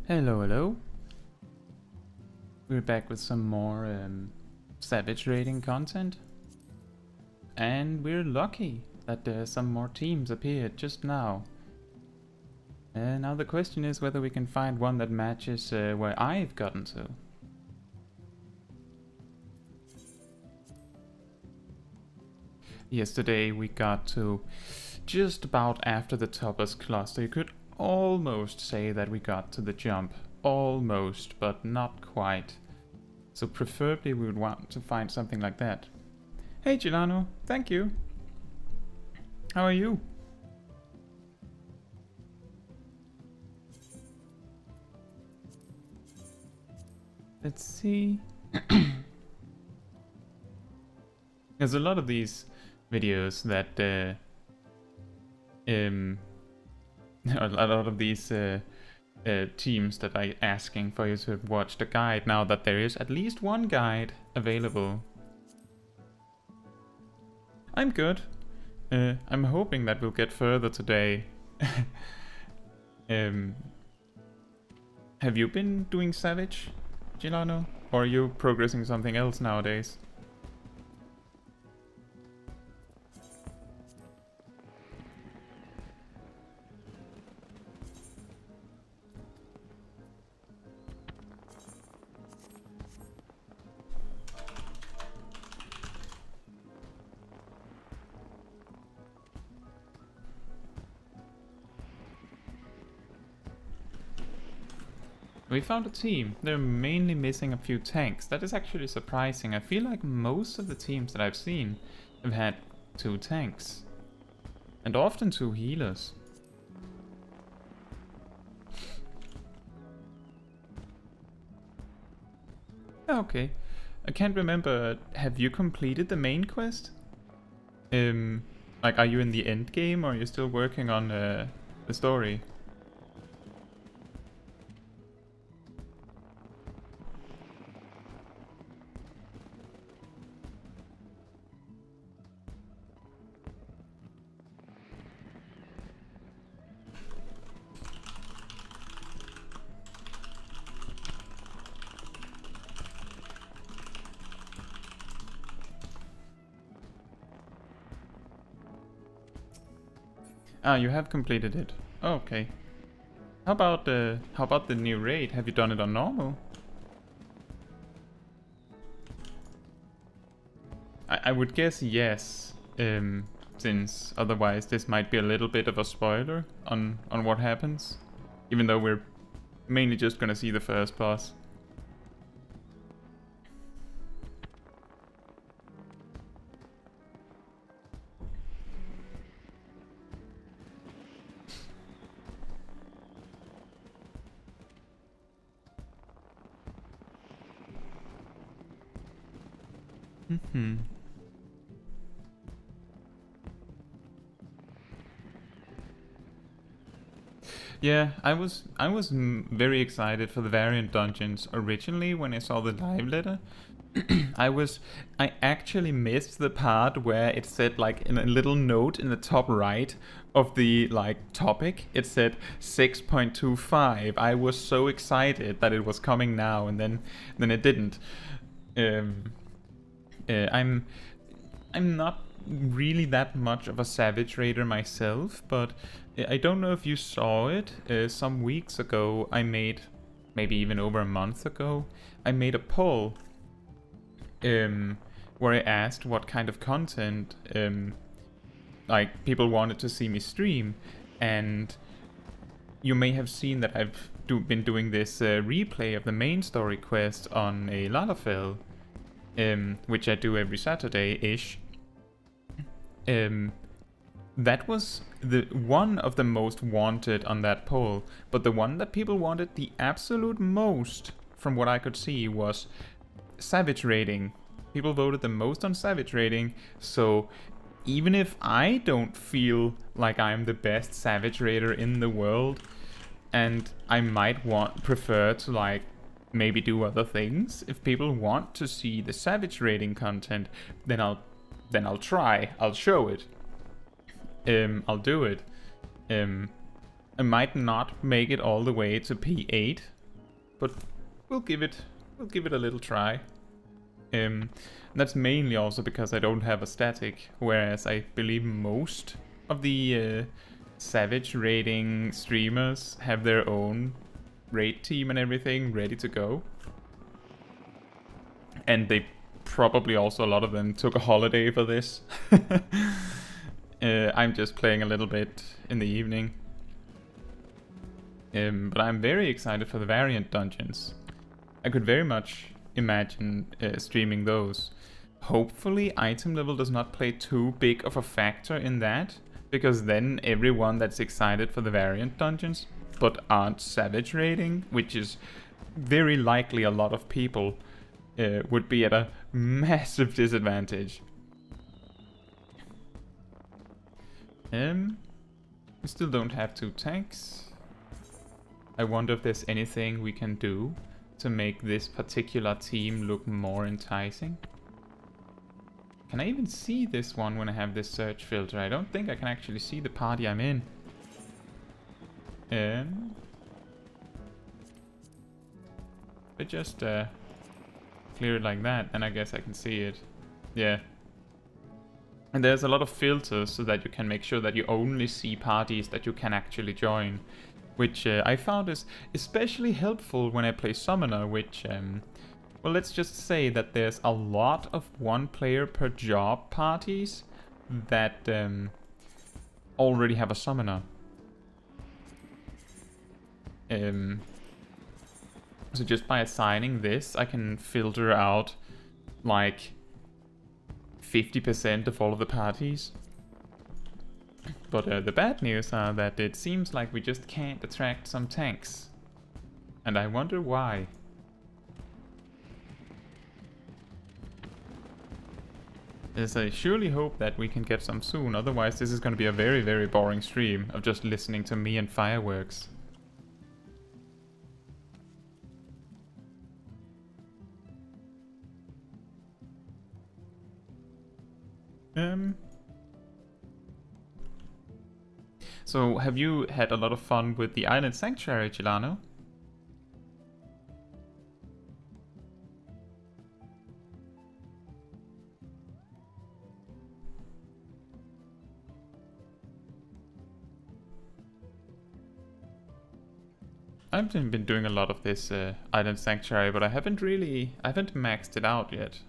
Hello, hello. We're back with some more Savage raiding content. And we're lucky that some more teams appeared just now. Now the question is whether we can find one that matches where I've gotten to. Yesterday we got to just about after the topmost cluster. You could almost say that we got to the jump. Almost, but not quite. So preferably we would want to find something like that. Hey Gilano, thank you. How are you? Let's see. There's a lot of these videos that a lot of these teams that are asking for you to watch the guide now that there is at least one guide available. I'm good. I'm hoping that we'll get further today. Have you been doing Savage, Gilano? Or are you progressing something else nowadays? We found a team. They're mainly missing a few tanks. That is actually surprising. I feel like most of the teams that I've seen have had 2 tanks. And often 2 healers. Okay. I can't remember. Have you completed the main quest? Like, are you in the end game or are you still working on the story? Ah, you have completed it. Oh, okay. How about the new raid? Have you done it on normal? I would guess yes, since otherwise this might be a little bit of a spoiler on what happens, even though we're mainly just gonna see the first boss. Yeah, I was very excited for the variant dungeons originally when I saw the live letter. I actually missed the part where it said, like, in a little note in the top right of the, like, topic, it said 6.25. I was so excited that it was coming now, and then it didn't. I'm not really that much of a Savage Raider myself, but I don't know if you saw it. Some weeks ago I made, maybe even over a month ago, I made a poll where I asked what kind of content like people wanted to see me stream, and you may have seen that I've been doing this replay of the main story quest on a Lalafell, which I do every Saturday-ish. That was the one of the most wanted on that poll, but the one that people wanted the absolute most, from what I could see, was Savage raiding. People voted the most on Savage raiding, so even if I don't feel like I'm the best Savage raider in the world, and I might prefer to, like, maybe do other things, if people want to see the Savage raiding content, then I'll try. I'll show it. I'll do it. I might not make it all the way to P8 but we'll give it a little try. That's mainly also because I don't have a static, whereas I believe most of the Savage raiding streamers have their own raid team and everything ready to go. And they probably also, a lot of them took a holiday for this. I'm just playing a little bit in the evening. But I'm very excited for the variant dungeons. I could very much imagine streaming those. Hopefully item level does not play too big of a factor in that, because then everyone that's excited for the variant dungeons but aren't Savage raiding, which is very likely a lot of people, would be at a massive disadvantage. We still don't have 2 tanks. I wonder if there's anything we can do to make this particular team look more enticing. Can I even see this one when I have this search filter? I don't think I can actually see the party I'm in. But just clear it like that, and I guess I can see it. Yeah. And there's a lot of filters so that you can make sure that you only see parties that you can actually join, which I found is especially helpful when I play Summoner, which, well, let's just say that there's a lot of 1 player per job parties that already have a Summoner. So just by assigning this, I can filter out like 50% of all of the parties. But the bad news are that it seems like we just can't attract some tanks. And I wonder why. Yes, I surely hope that we can get some soon, otherwise this is going to be a very, very boring stream of just listening to me and fireworks. So, have you had a lot of fun with the Island Sanctuary, Chilano? I've been doing a lot of this Island Sanctuary, but I haven't maxed it out yet.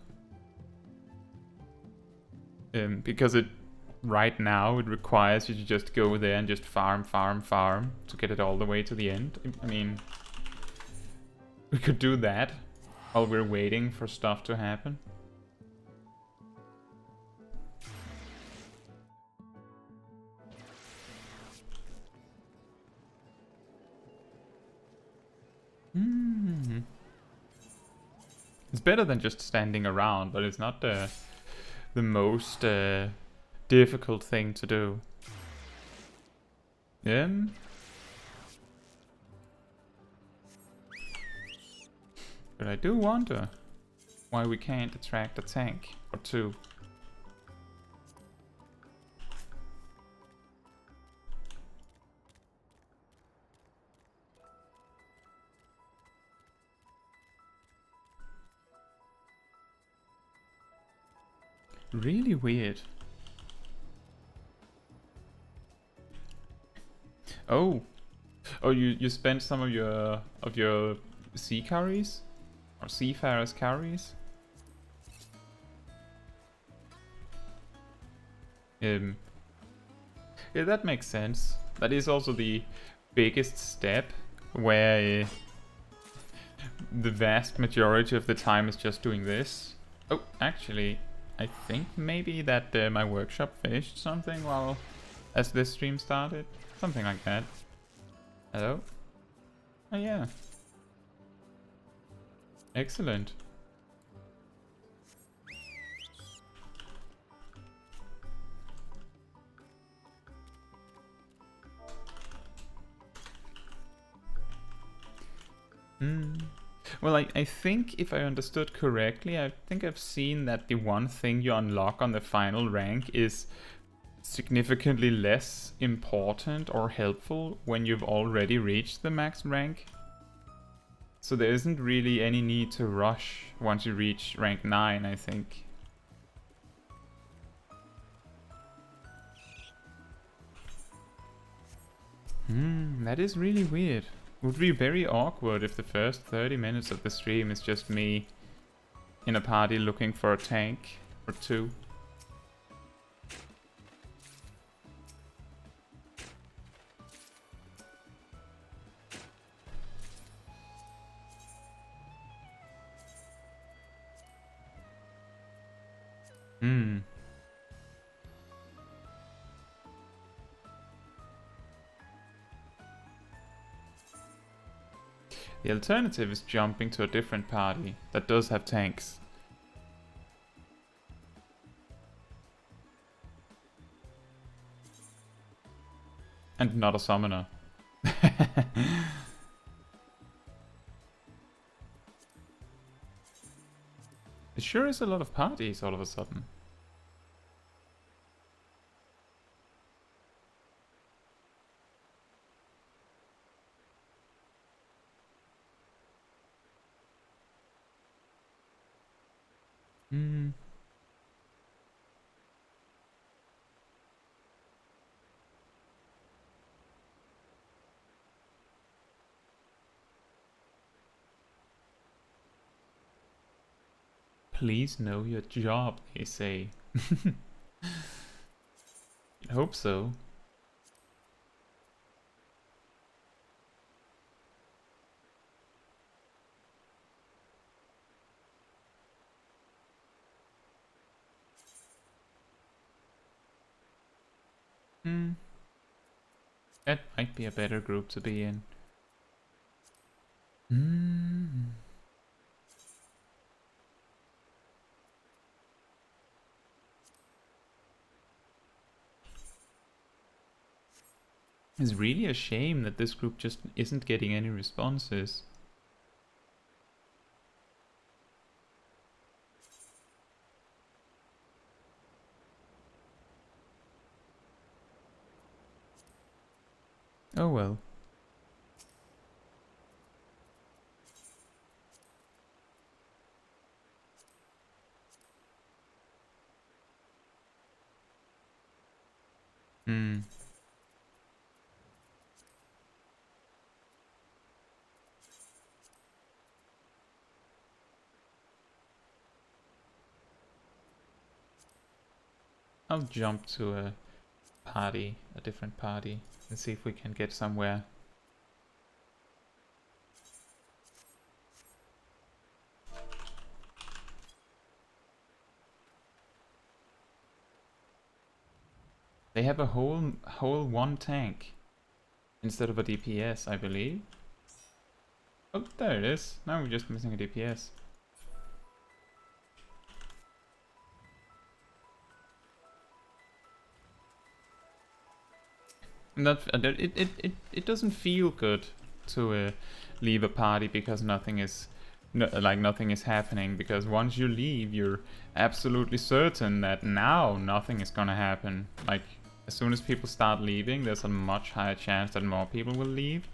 Because right now it requires you to just go there and just farm to get it all the way to the end. I mean, we could do that while we're waiting for stuff to happen. It's better than just standing around, but it's not the most difficult thing to do. But I do wonder why we can't attract a tank or 2. Really weird. Oh, you spent some of your sea carries or seafarers carries. Yeah, that makes sense. That is also the biggest step, where the vast majority of the time is just doing this. Oh, actually, I think maybe that my workshop finished something as this stream started. Something like that. Hello? Oh yeah. Excellent. Well, I think if I understood correctly, I think I've seen that the one thing you unlock on the final rank is significantly less important or helpful when you've already reached the max rank. So there isn't really any need to rush once you reach rank 9, I think. That is really weird. Would be very awkward if the first 30 minutes of the stream is just me in a party looking for a tank or two. The alternative is jumping to a different party that does have tanks. And not a summoner. It sure is a lot of parties all of a sudden. Please know your job, they say. I hope so. That might be a better group to be in. It's really a shame that this group just isn't getting any responses. Oh well. I'll jump to a party, a different party, and see if we can get somewhere. They have a whole one tank instead of a DPS, I believe. Oh, there it is. Now we're just missing a DPS. And it doesn't feel good to leave a party because nothing is happening, because once you leave you're absolutely certain that now nothing is gonna happen. Like, as soon as people start leaving, there's a much higher chance that more people will leave.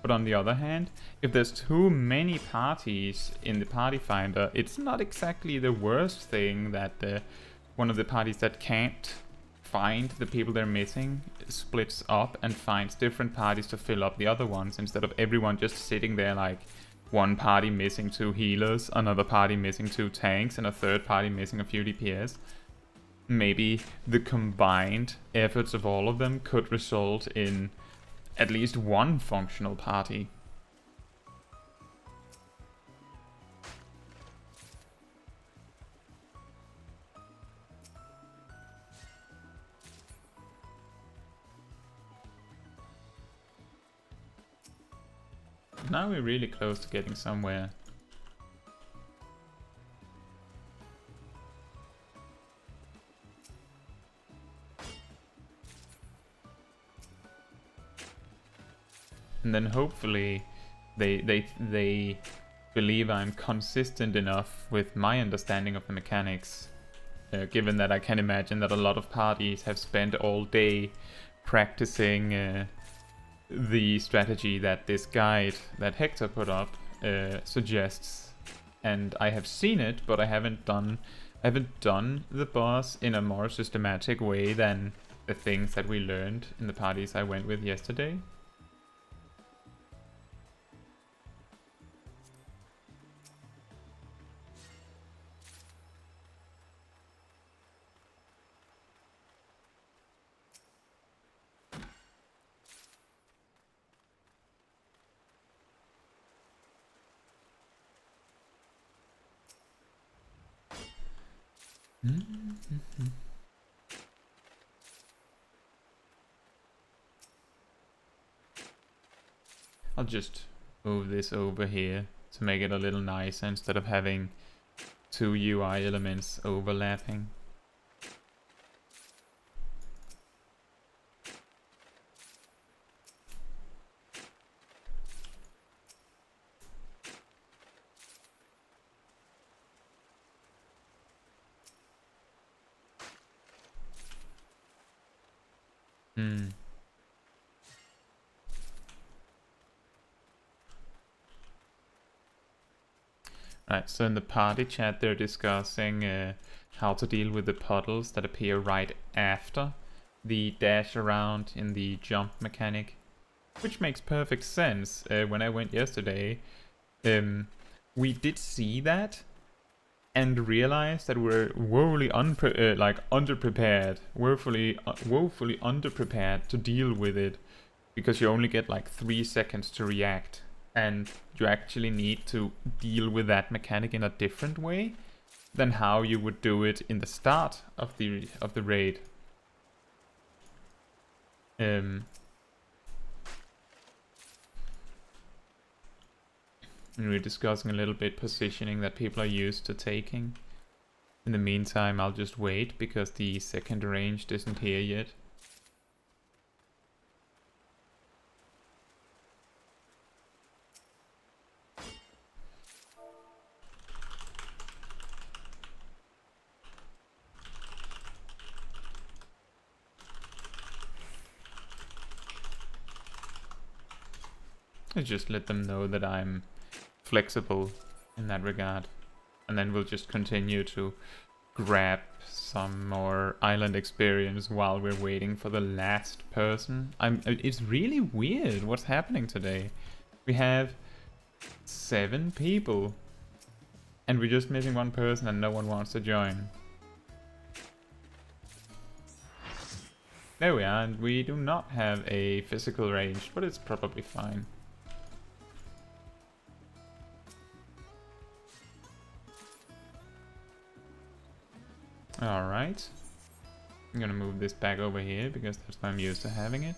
But on the other hand, if there's too many parties in the party finder, it's not exactly the worst thing that one of the parties that can't find the people they're missing splits up and finds different parties to fill up the other ones, instead of everyone just sitting there like one party missing 2 healers, another party missing 2 tanks, and a third party missing a few DPS. Maybe the combined efforts of all of them could result in at least one functional party. Now we're really close to getting somewhere. And then hopefully they believe I'm consistent enough with my understanding of the mechanics. Given that I can imagine that a lot of parties have spent all day practicing the strategy that this guide that Hector put up suggests, and I have seen it, but I haven't done the boss in a more systematic way than the things that we learned in the parties I went with yesterday. I'll just move this over here to make it a little nicer instead of having two UI elements overlapping. Right, so in the party chat they're discussing how to deal with the puddles that appear right after the dash around in the jump mechanic, which makes perfect sense. When I went yesterday, we did see that and realized that we're woefully underprepared, woefully underprepared to deal with it, because you only get like 3 seconds to react, and you actually need to deal with that mechanic in a different way than how you would do it in the start of the raid. And we're discussing a little bit positioning that people are used to taking. In the meantime, I'll just wait because the second ranged isn't here yet. I just let them know that I'm flexible in that regard, and then we'll just continue to grab some more island experience while we're waiting for the last person. It's really weird what's happening today. We have 7 people and we're just missing 1 person and no one wants to join. There we are, and we do not have a physical range, but it's probably fine. Alright. I'm gonna move this back over here because that's where I'm used to having it.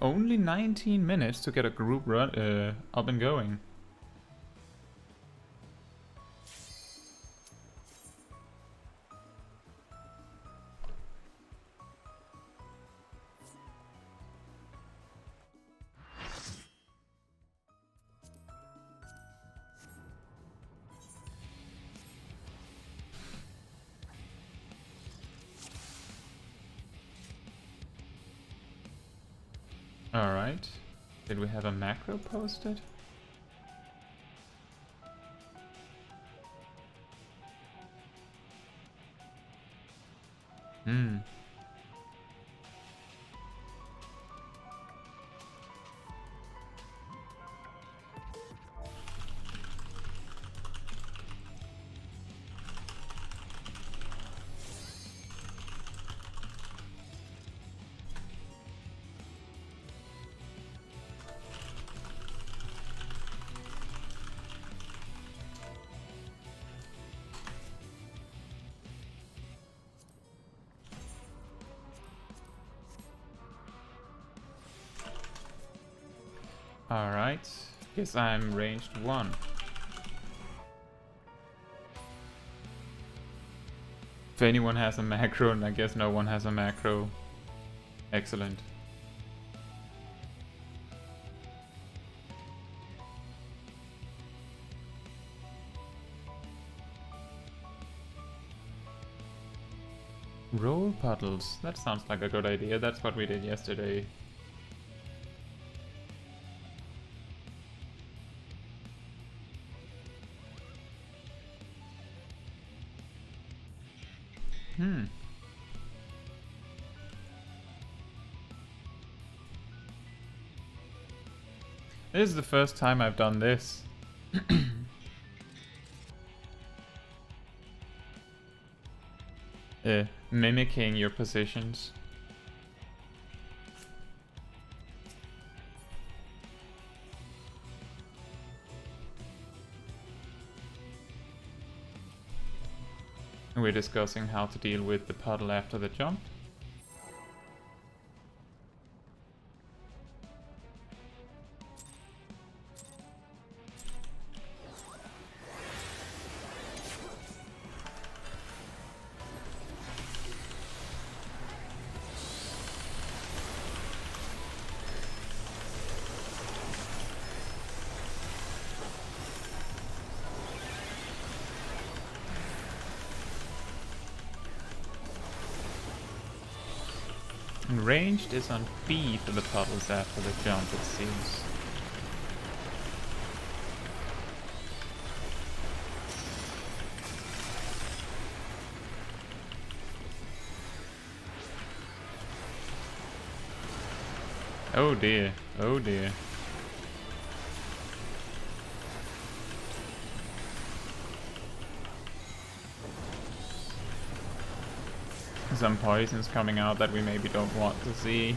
Only 19 minutes to get a group run up and going. Alright. Did we have a macro posted? Alright, guess I'm ranged 1. If anyone has a macro, and I guess no one has a macro. Excellent. Roll puddles. That sounds like a good idea. That's what we did yesterday. This is the first time I've done this. Mimicking your positions. We're discussing how to deal with the puddle after the jump. And ranged is on B for the puddles after the jump, it seems. Oh dear, oh dear. Some poisons coming out that we maybe don't want to see.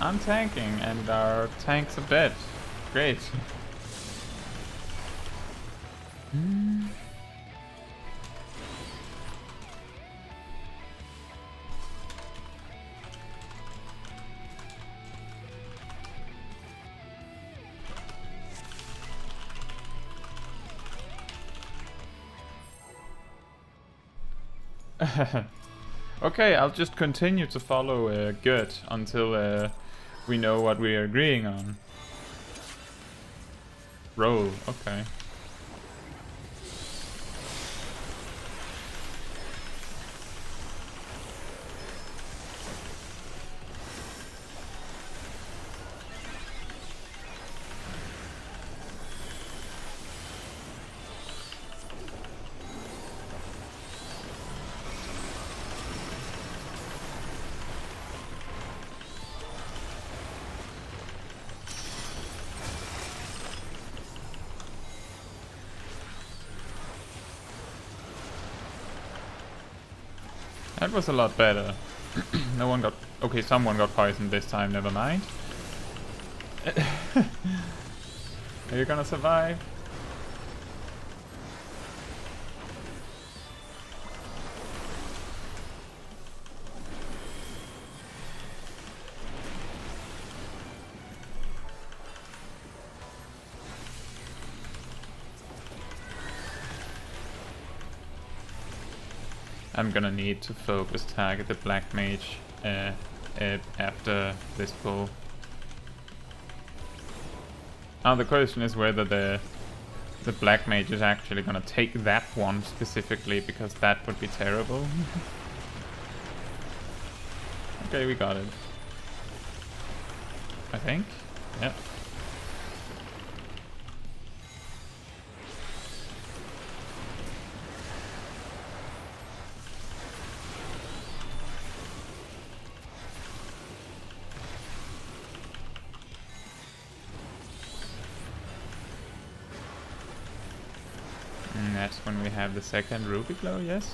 I'm tanking and our tanks are dead. Great. Okay, I'll just continue to follow Gert until we know what we are agreeing on. Roll, okay. That was a lot better. No one got... Okay, someone got poisoned this time, never mind. Are you gonna survive? I'm gonna need to focus target the black mage after this pull. Now the question is whether the black mage is actually gonna take that one specifically, because that would be terrible. Okay, we got it. I think. Yep. And that's when we have the second ruby glow, yes?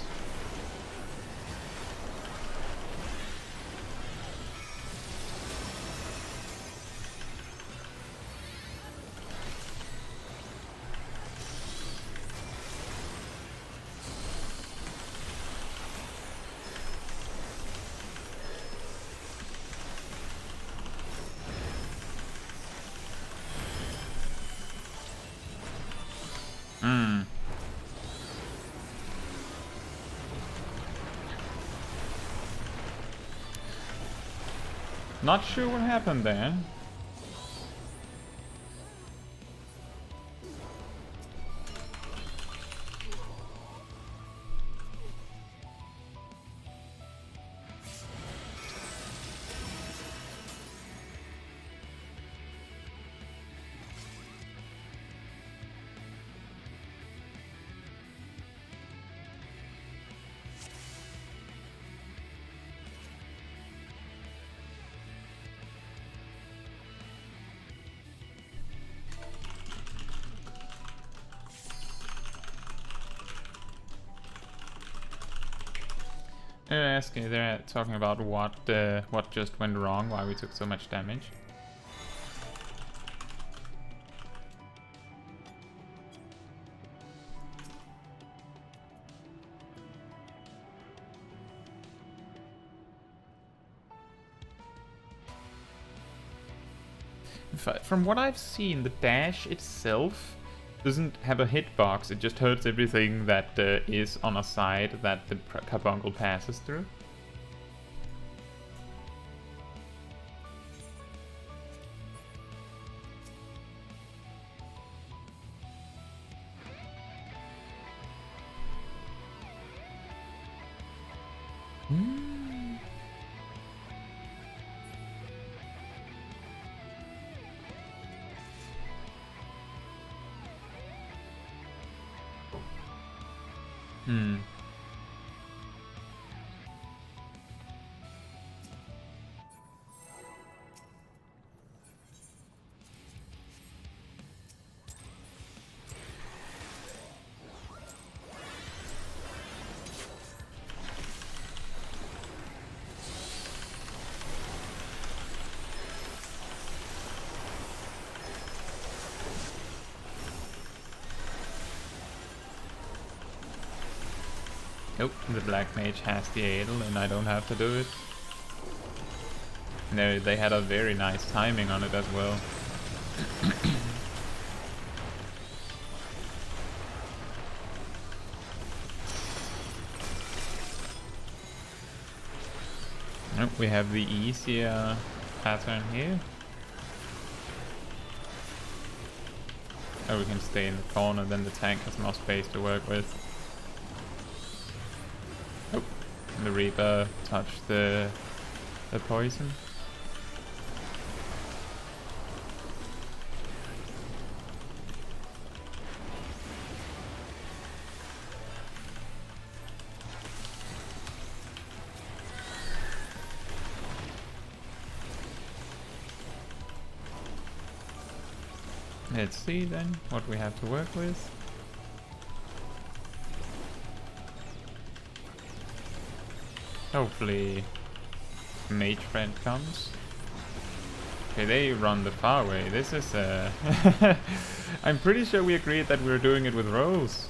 Not sure what happened there. They're talking about what just went wrong, why we took so much damage. From what I've seen, the dash itself doesn't have a hitbox, it just hurts everything that is on a side that the carbuncle passes through. Nope, the Black Mage has the Adel and I don't have to do it. No, they had a very nice timing on it as well. Nope, we have the easier pattern here. Oh, we can stay in the corner, then the tank has more space to work with. The Reaper touched the poison. Let's see then what we have to work with. Hopefully mage friend comes. Okay, they run the far way. This is I'm pretty sure we agreed that we were doing it with Rose.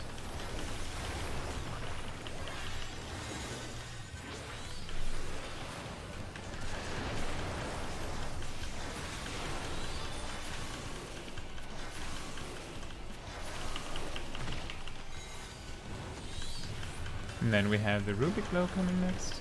And then we have the Rubik Glow coming next.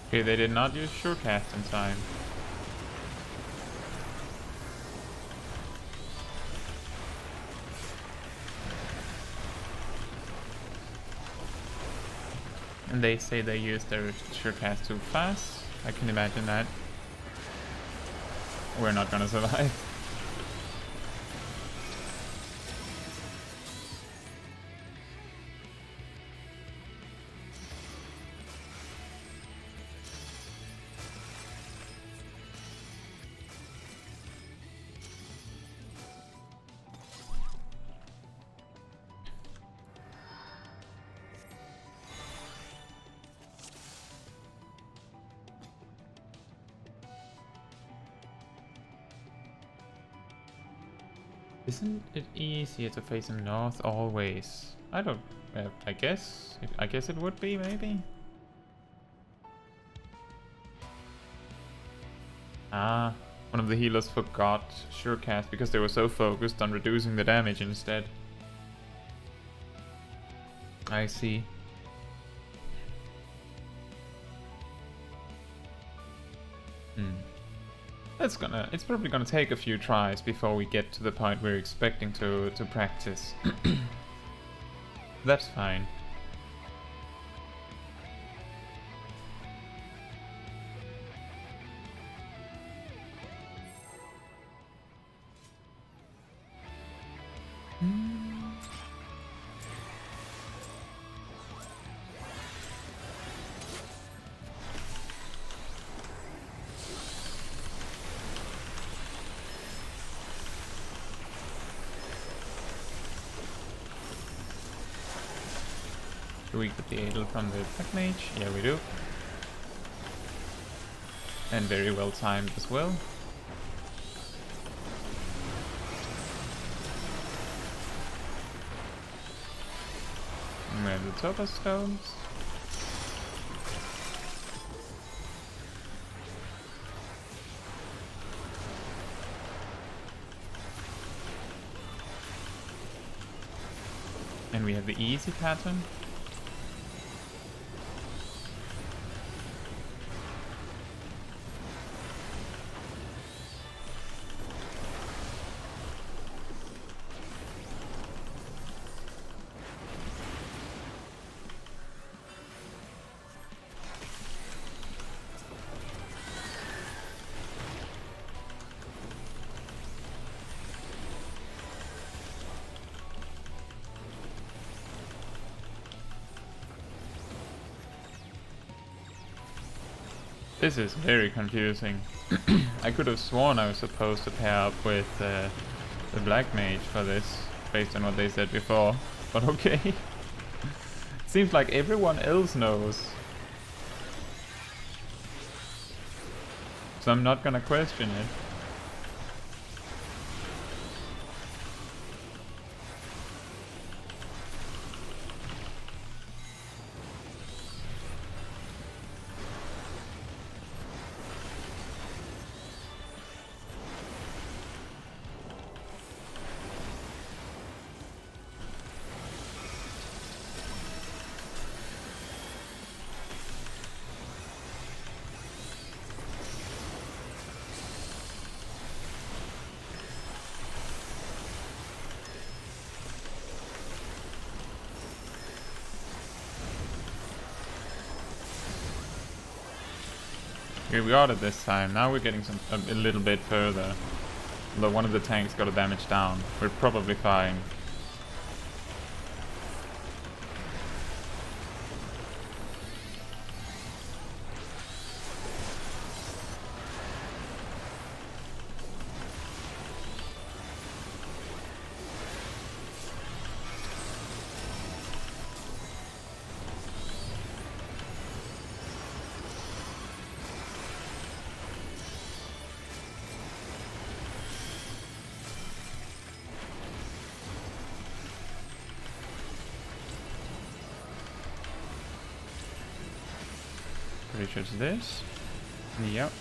Okay, they did not use Surecast in time. And they say they used their Surecast too fast. I can imagine that. We're not gonna survive. Isn't it easier to face him north always? I don't... I guess it would be, maybe? Ah, one of the healers forgot Surecast because they were so focused on reducing the damage instead. I see. It's probably gonna take a few tries before we get to the point we're expecting to practice. That's fine. Do we get the Adel from the Black Mage? Yeah, we do. And very well timed as well. And we have the Topaz Stones. And we have the easy pattern. This is very confusing. I could have sworn I was supposed to pair up with the Black Mage for this, based on what they said before, but okay. Seems like everyone else knows. So I'm not gonna question it. Okay, we got it this time. Now we're getting a little bit further. Although one of the tanks got a damage down. We're probably fine. Pretty sure it's this. Yep.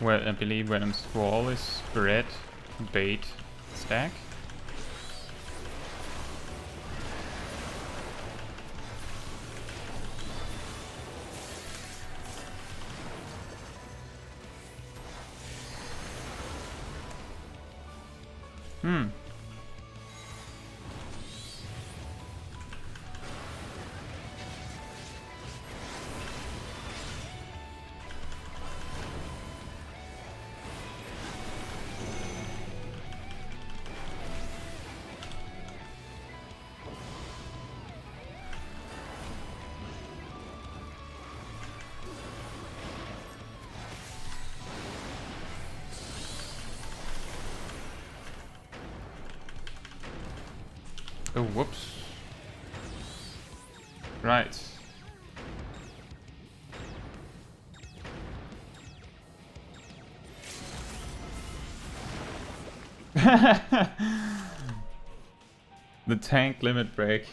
Well, I believe when Squall is spread, bait, stack. Oh, whoops. Right. The tank limit break.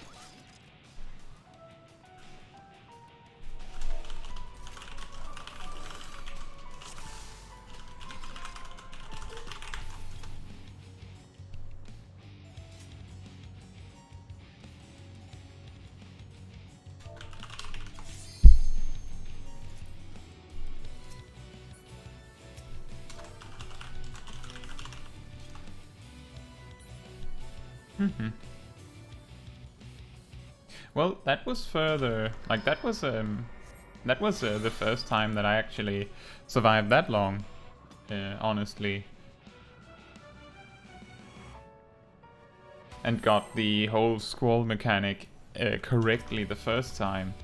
Well, that was further. Like that was the first time that I actually survived that long. Honestly, and got the whole squall mechanic correctly the first time.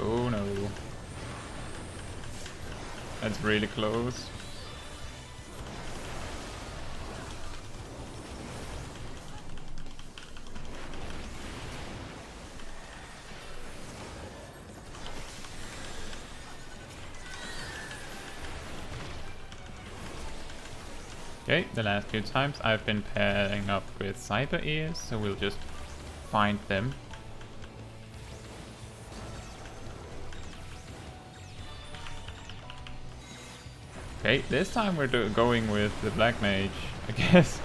Oh no. That's really close. Okay, the last few times I've been pairing up with cyber ears, so we'll just find them. Okay, this time we're going with the black mage, I guess.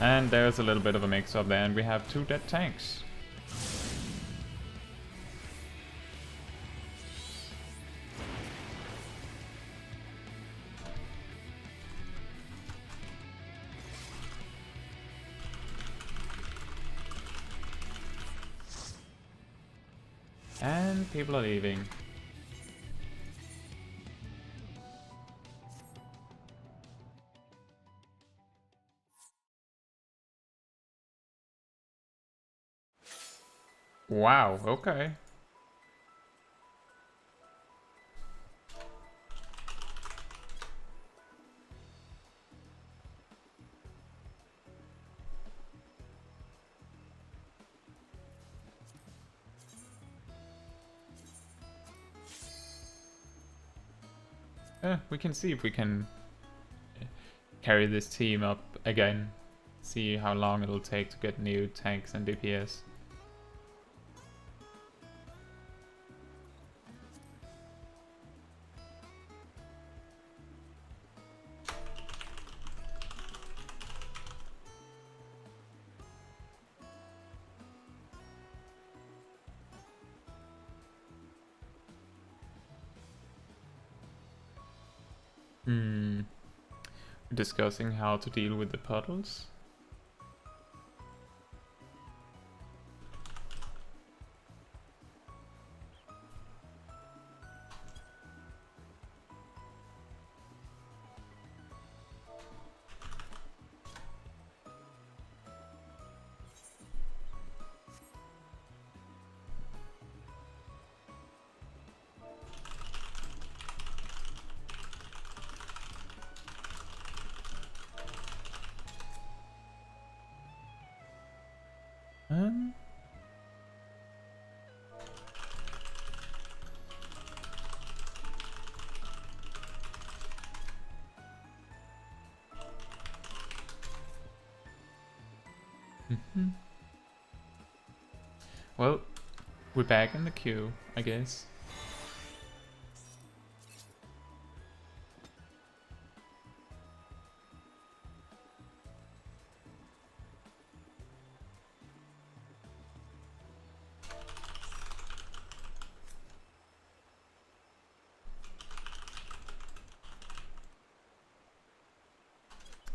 And there's a little bit of a mix-up there, and we have 2 dead tanks. And people are leaving. Wow, okay. We can see if we can carry this team up again. See how long it'll take to get new tanks and DPS. Discussing how to deal with the puddles. Well, we're back in the queue, I guess.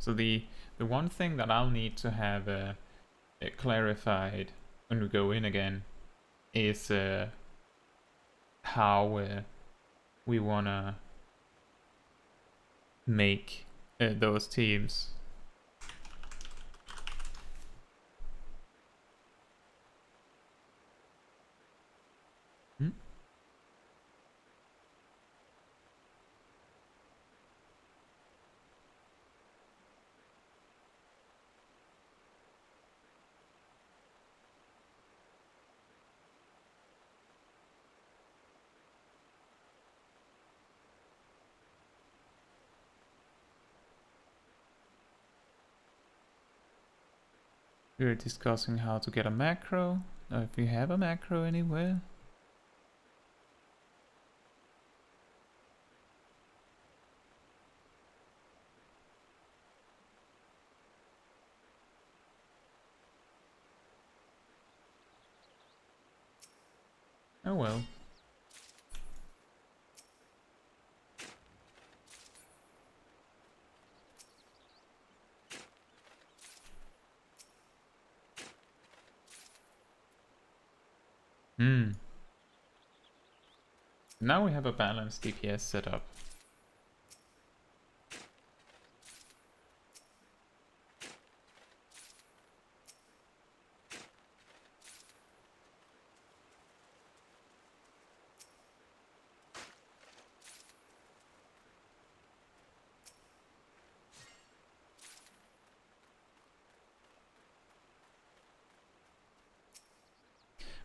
So the one thing that I'll need to have clarified when we go in again is how we wanna make those teams. Hmm? We were discussing how to get a macro, or if we have a macro anywhere. Oh well. Now we have a balanced DPS setup.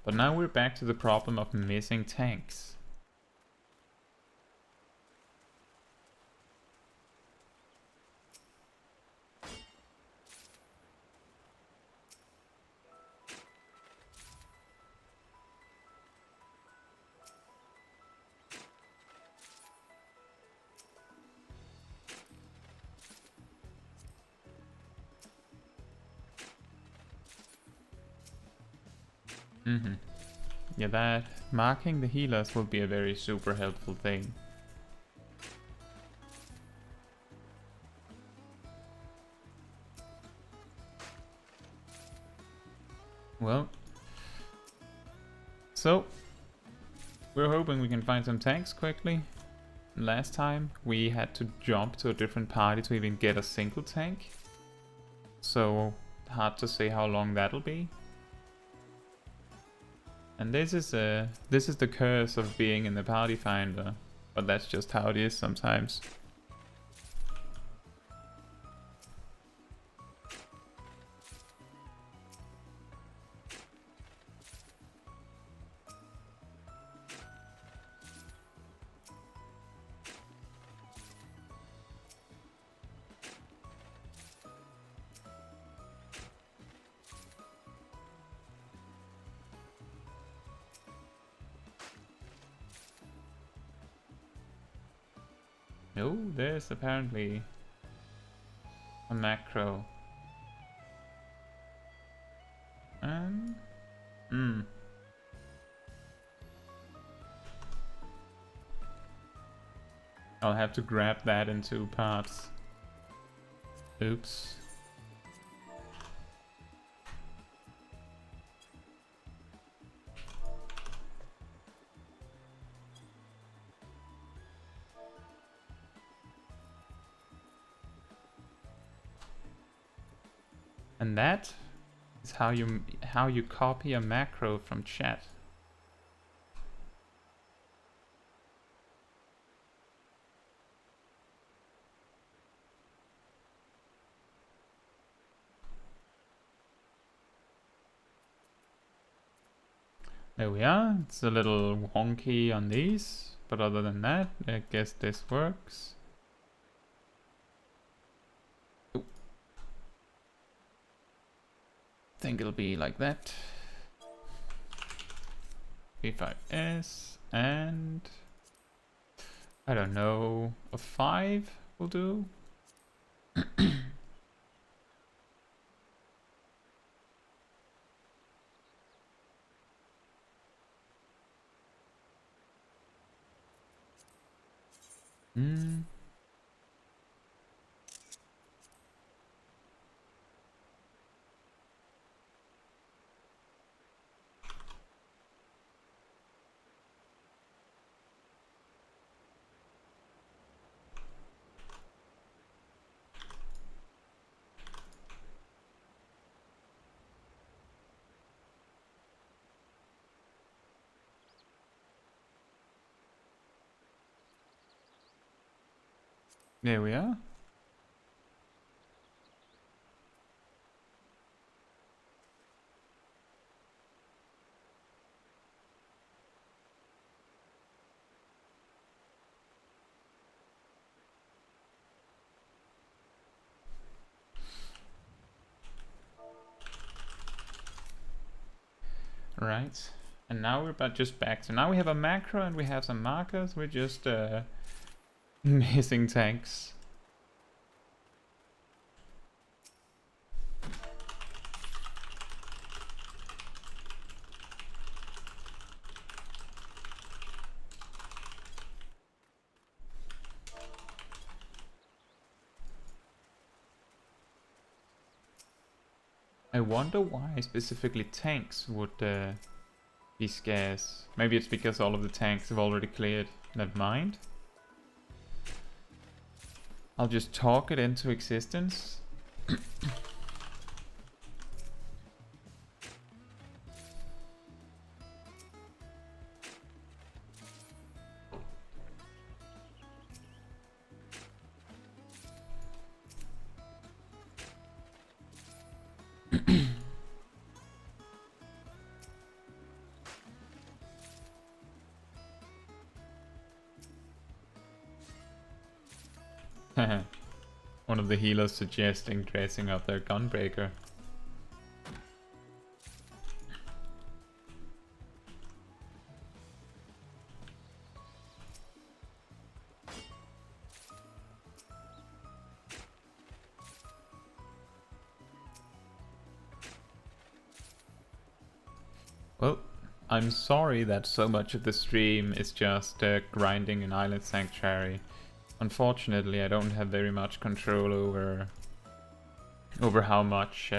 But now we're back to the problem of missing tanks. Yeah, that marking the healers will be a very super helpful thing. Well, so we're hoping we can find some tanks quickly. Last time we had to jump to a different party to even get a single tank, so hard to say how long that'll be. And this is the curse of being in the party finder, but that's just how it is sometimes. No, there's apparently a macro. I'll have to grab that in 2 parts. Oops. And that is how you copy a macro from chat. There we are. It's a little wonky on these, but other than that, I guess this works. Ooh. Think it'll be like that. B5S and I don't know, a 5 will do. There we are. Right. And now we're just back. So now we have a macro and we have some markers. We're just missing tanks. I wonder why specifically tanks would be scarce. Maybe it's because all of the tanks have already cleared. Never mind. I'll just talk it into existence. One of the healers suggesting dressing up their gunbreaker. Well, I'm sorry that so much of the stream is just grinding an island sanctuary. Unfortunately, I don't have very much control over how much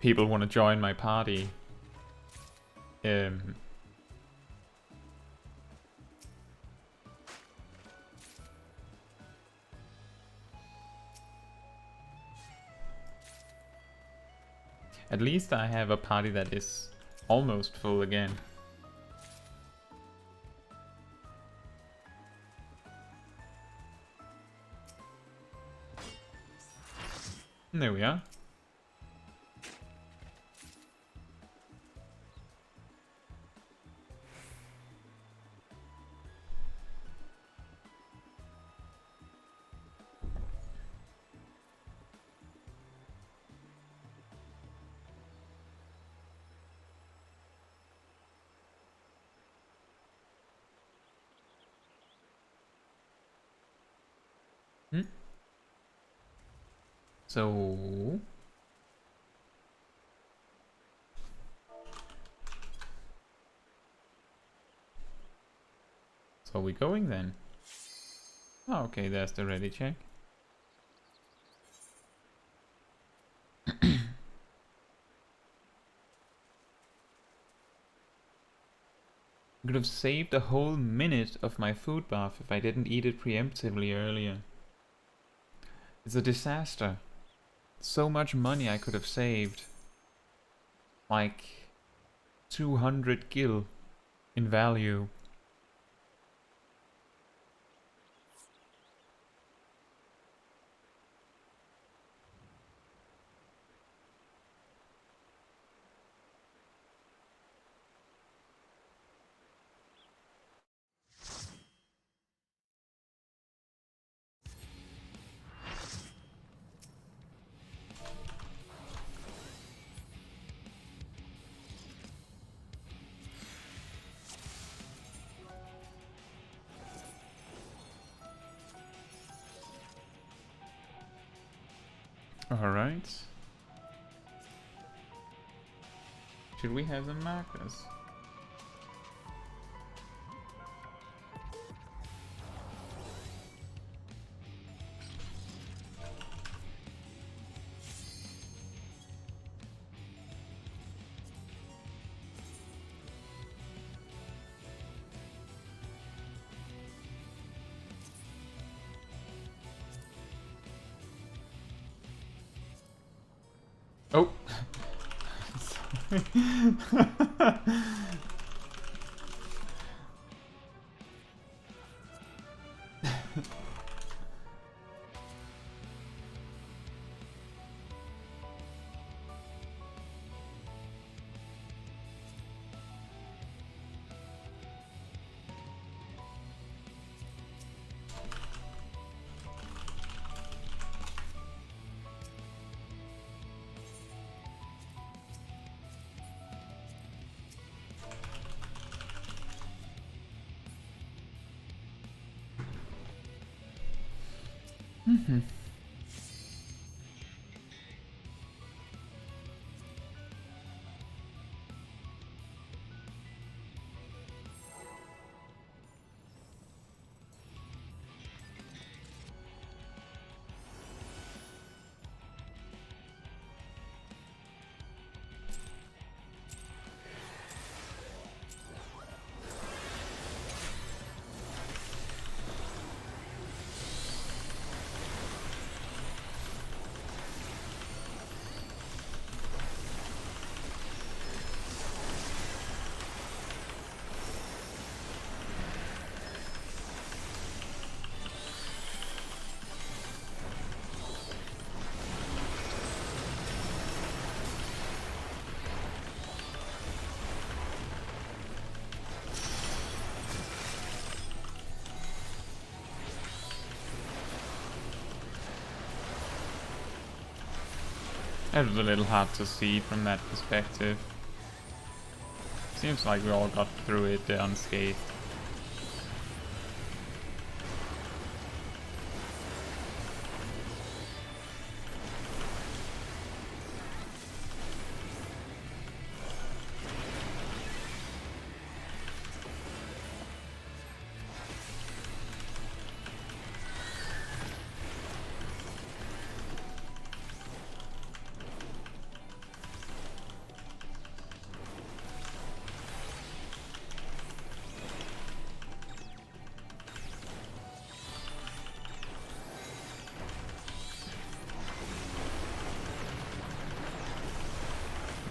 people want to join my party. At least I have a party that is almost full again. There we are. So are we going then? Oh, okay, there's the ready check. I could have saved a whole minute of my food buff if I didn't eat it preemptively earlier. It's a disaster. So much money I could have saved. Like 200 gil in value. Alright. Should we have some markers? Oh! It was a little hard to see from that perspective. Seems like we all got through it unscathed.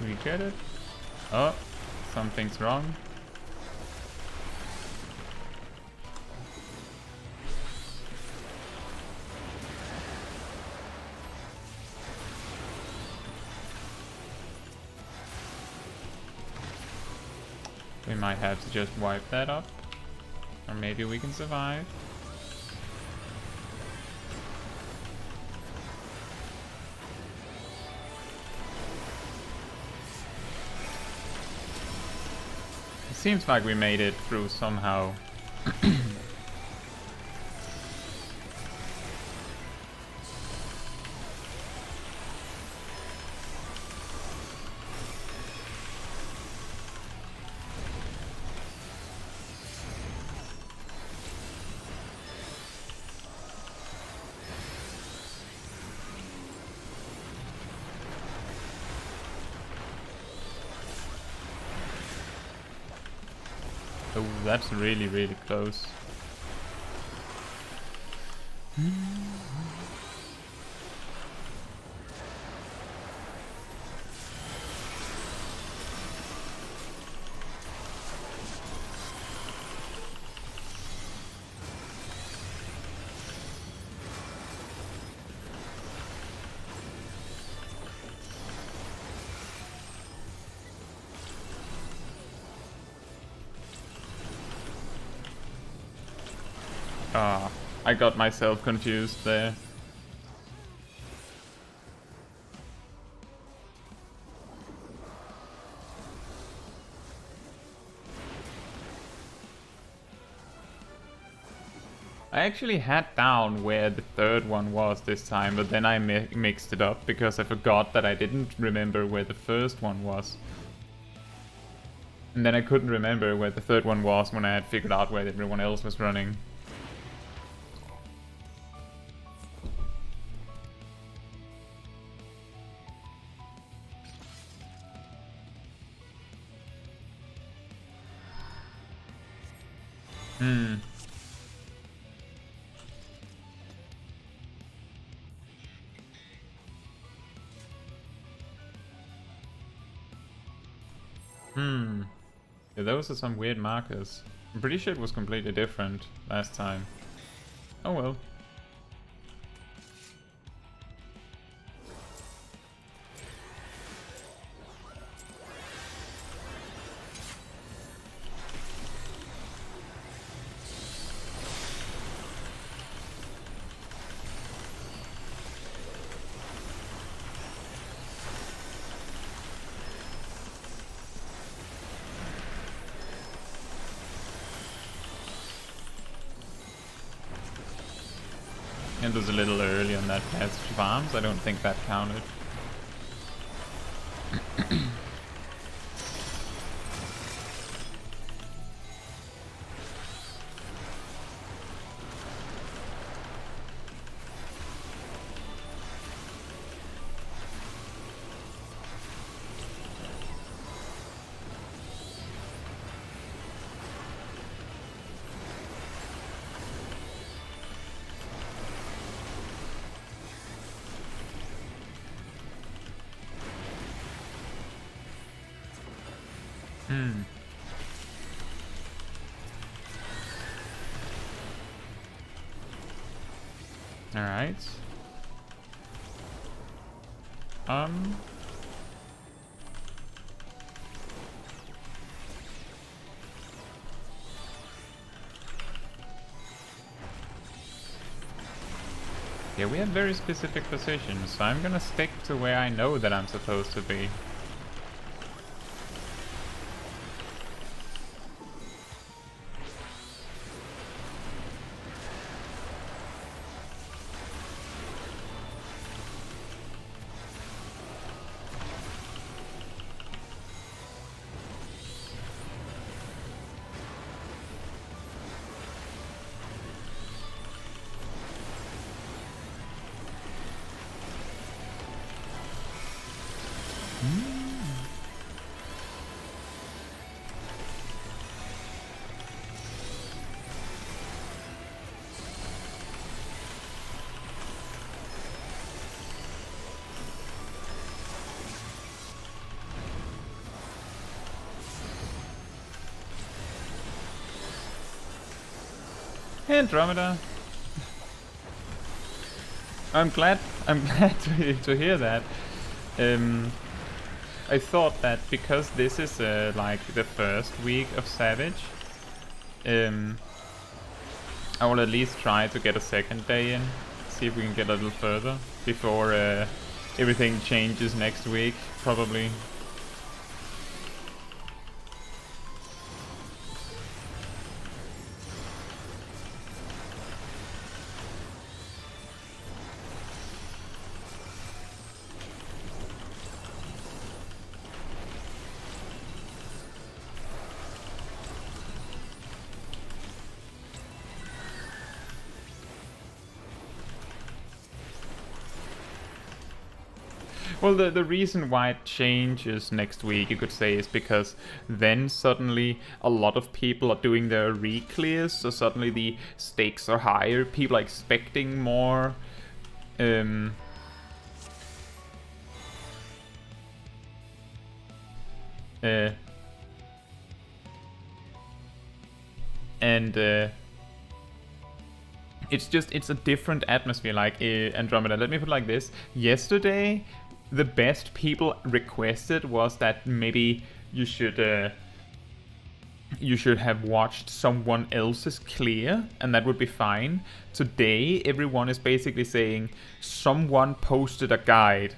We get it? Oh, something's wrong. We might have to just wipe that up. Or maybe we can survive. Seems like we made it through somehow. Oh, that's really, really close. Ah, I got myself confused there. I actually had down where the third one was this time, but then I mixed it up because I forgot that I didn't remember where the first one was. And then I couldn't remember where the third one was when I had figured out where everyone else was running. Yeah, those are some weird markers. I'm pretty sure it was completely different last time. Oh well. It was a little early on that passage of arms. I don't think that counted. Alright. Yeah, we have very specific positions, so I'm gonna stick to where I know that I'm supposed to be. Andromeda. I'm glad to hear that. I thought that because this is like the first week of Savage, I will at least try to get a second day in, see if we can get a little further before everything changes next week, probably. Well, the reason why it changes next week, you could say, is because then suddenly a lot of people are doing their re-clears, so suddenly the stakes are higher, people are expecting more. And it's a different atmosphere, like Andromeda. Let me put it like this. Yesterday, the best people requested was that maybe you should have watched someone else's clear, and that would be fine. Today, everyone is basically saying someone posted a guide,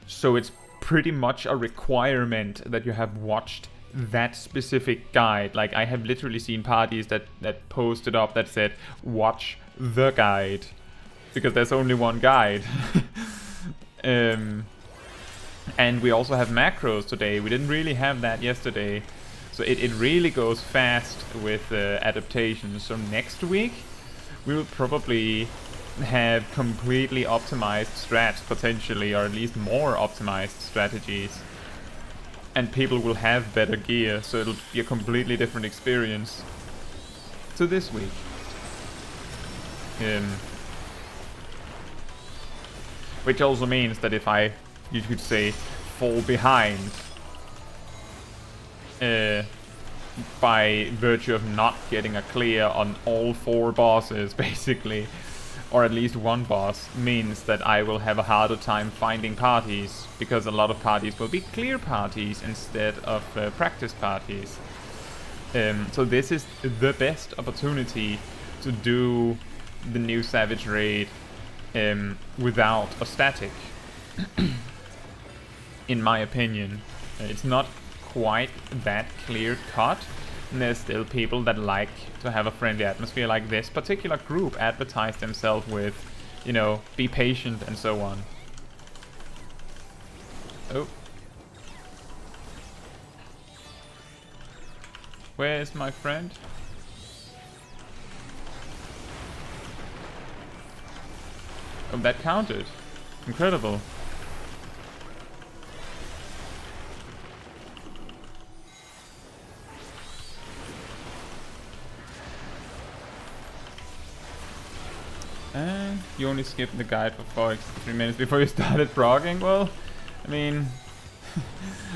so it's pretty much a requirement that you have watched that specific guide. Like, I have literally seen parties that posted up that said, watch the guide, because there's only one guide. And we also have macros today. We didn't really have that yesterday. So it really goes fast with adaptations. So next week, we will probably have completely optimized strats, potentially, or at least more optimized strategies. And people will have better gear, so it'll be a completely different experience to this week. Which also means that if you could say, fall behind by virtue of not getting a clear on all 4 bosses, basically, or at least one boss, means that I will have a harder time finding parties, because a lot of parties will be clear parties instead of practice parties. So this is the best opportunity to do the new Savage raid without a static. In my opinion, it's not quite that clear cut, and there's still people that like to have a friendly atmosphere. Like this particular group advertised themselves with you know, be patient and so on. Oh. Where is my friend? Oh, that counted. Incredible. You only skipped the guide for 3 minutes before you started progging? Well, I mean,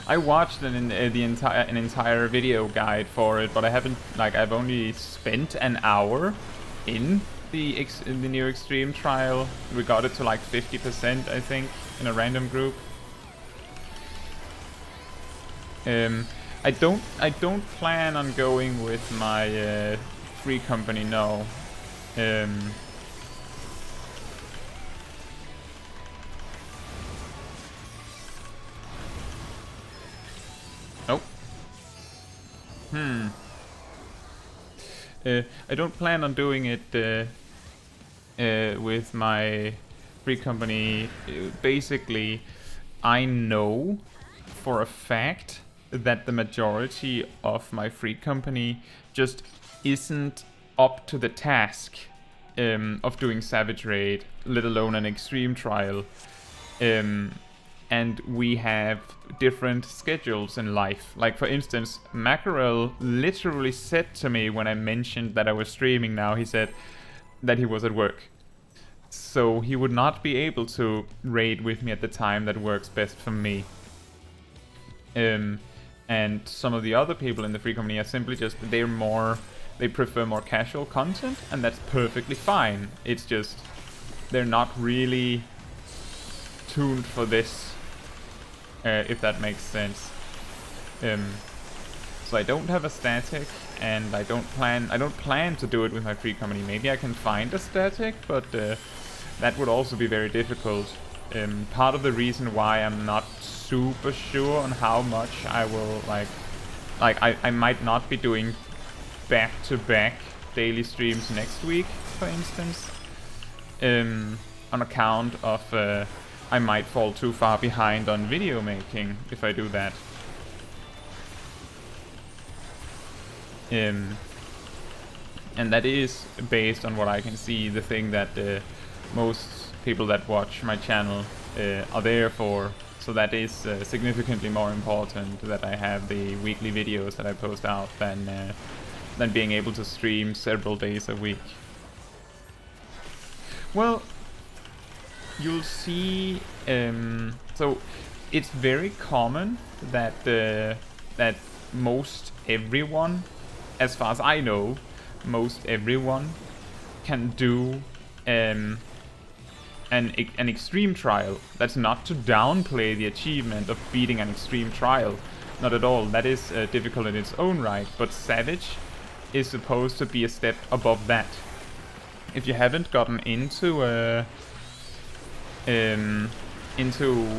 I watched an entire video guide for it, but I haven't, like, I've only spent an hour in the new extreme trial. We got it to like 50%, I think, in a random group. I don't plan on going with my free company, no. Oh. I don't plan on doing it with my free company. Basically, I know for a fact that the majority of my free company just isn't up to the task of doing Savage Raid, let alone an extreme trial. And we have different schedules in life. Like, for instance, Mackerel literally said to me when I mentioned that I was streaming now, he said that he was at work. So he would not be able to raid with me at the time that works best for me. And some of the other people in the free company are simply just, they prefer more casual content, and that's perfectly fine. It's just, they're not really tuned for this. If that makes sense. So I don't have a static, and I don't plan to do it with my free company. Maybe I can find a static, but that would also be very difficult. Part of the reason why I'm not super sure on how much I will I might not be doing back-to-back daily streams next week, for instance, on account of I might fall too far behind on video making if I do that. And that is, based on what I can see, the thing that most people that watch my channel are there for. So that is significantly more important that I have the weekly videos that I post out than being able to stream several days a week. Well, you'll see, so it's very common that that most everyone, as far as I know, most everyone can do an extreme trial. That's not to downplay the achievement of beating an extreme trial, not at all. That is difficult in its own right, but Savage is supposed to be a step above that. If you haven't gotten into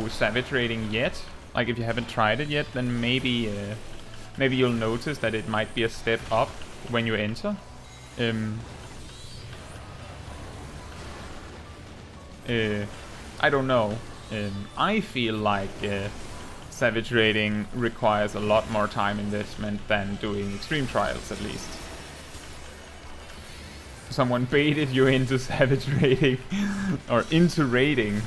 Savage raiding yet, like if you haven't tried it yet, then maybe you'll notice that it might be a step up when you enter. I don't know. I feel like Savage raiding requires a lot more time investment than doing extreme trials, at least. Someone baited you into Savage raiding, or into raiding.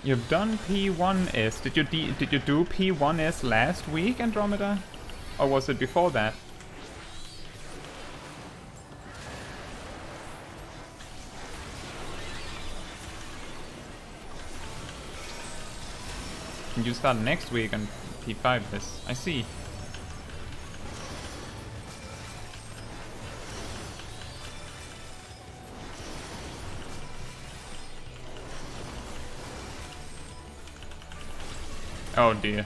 You've done P1S. Did you do P1S last week, Andromeda? Or was it before that? You start next week on P5S. I see. Oh dear.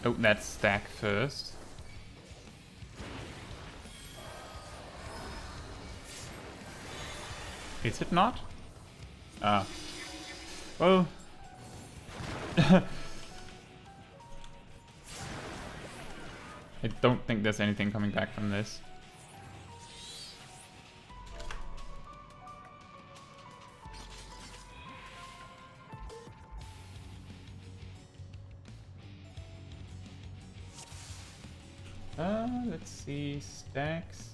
Oh, that's stack first. Is it not? Ah. Well. I don't think there's anything coming back from this. Let's see, stacks.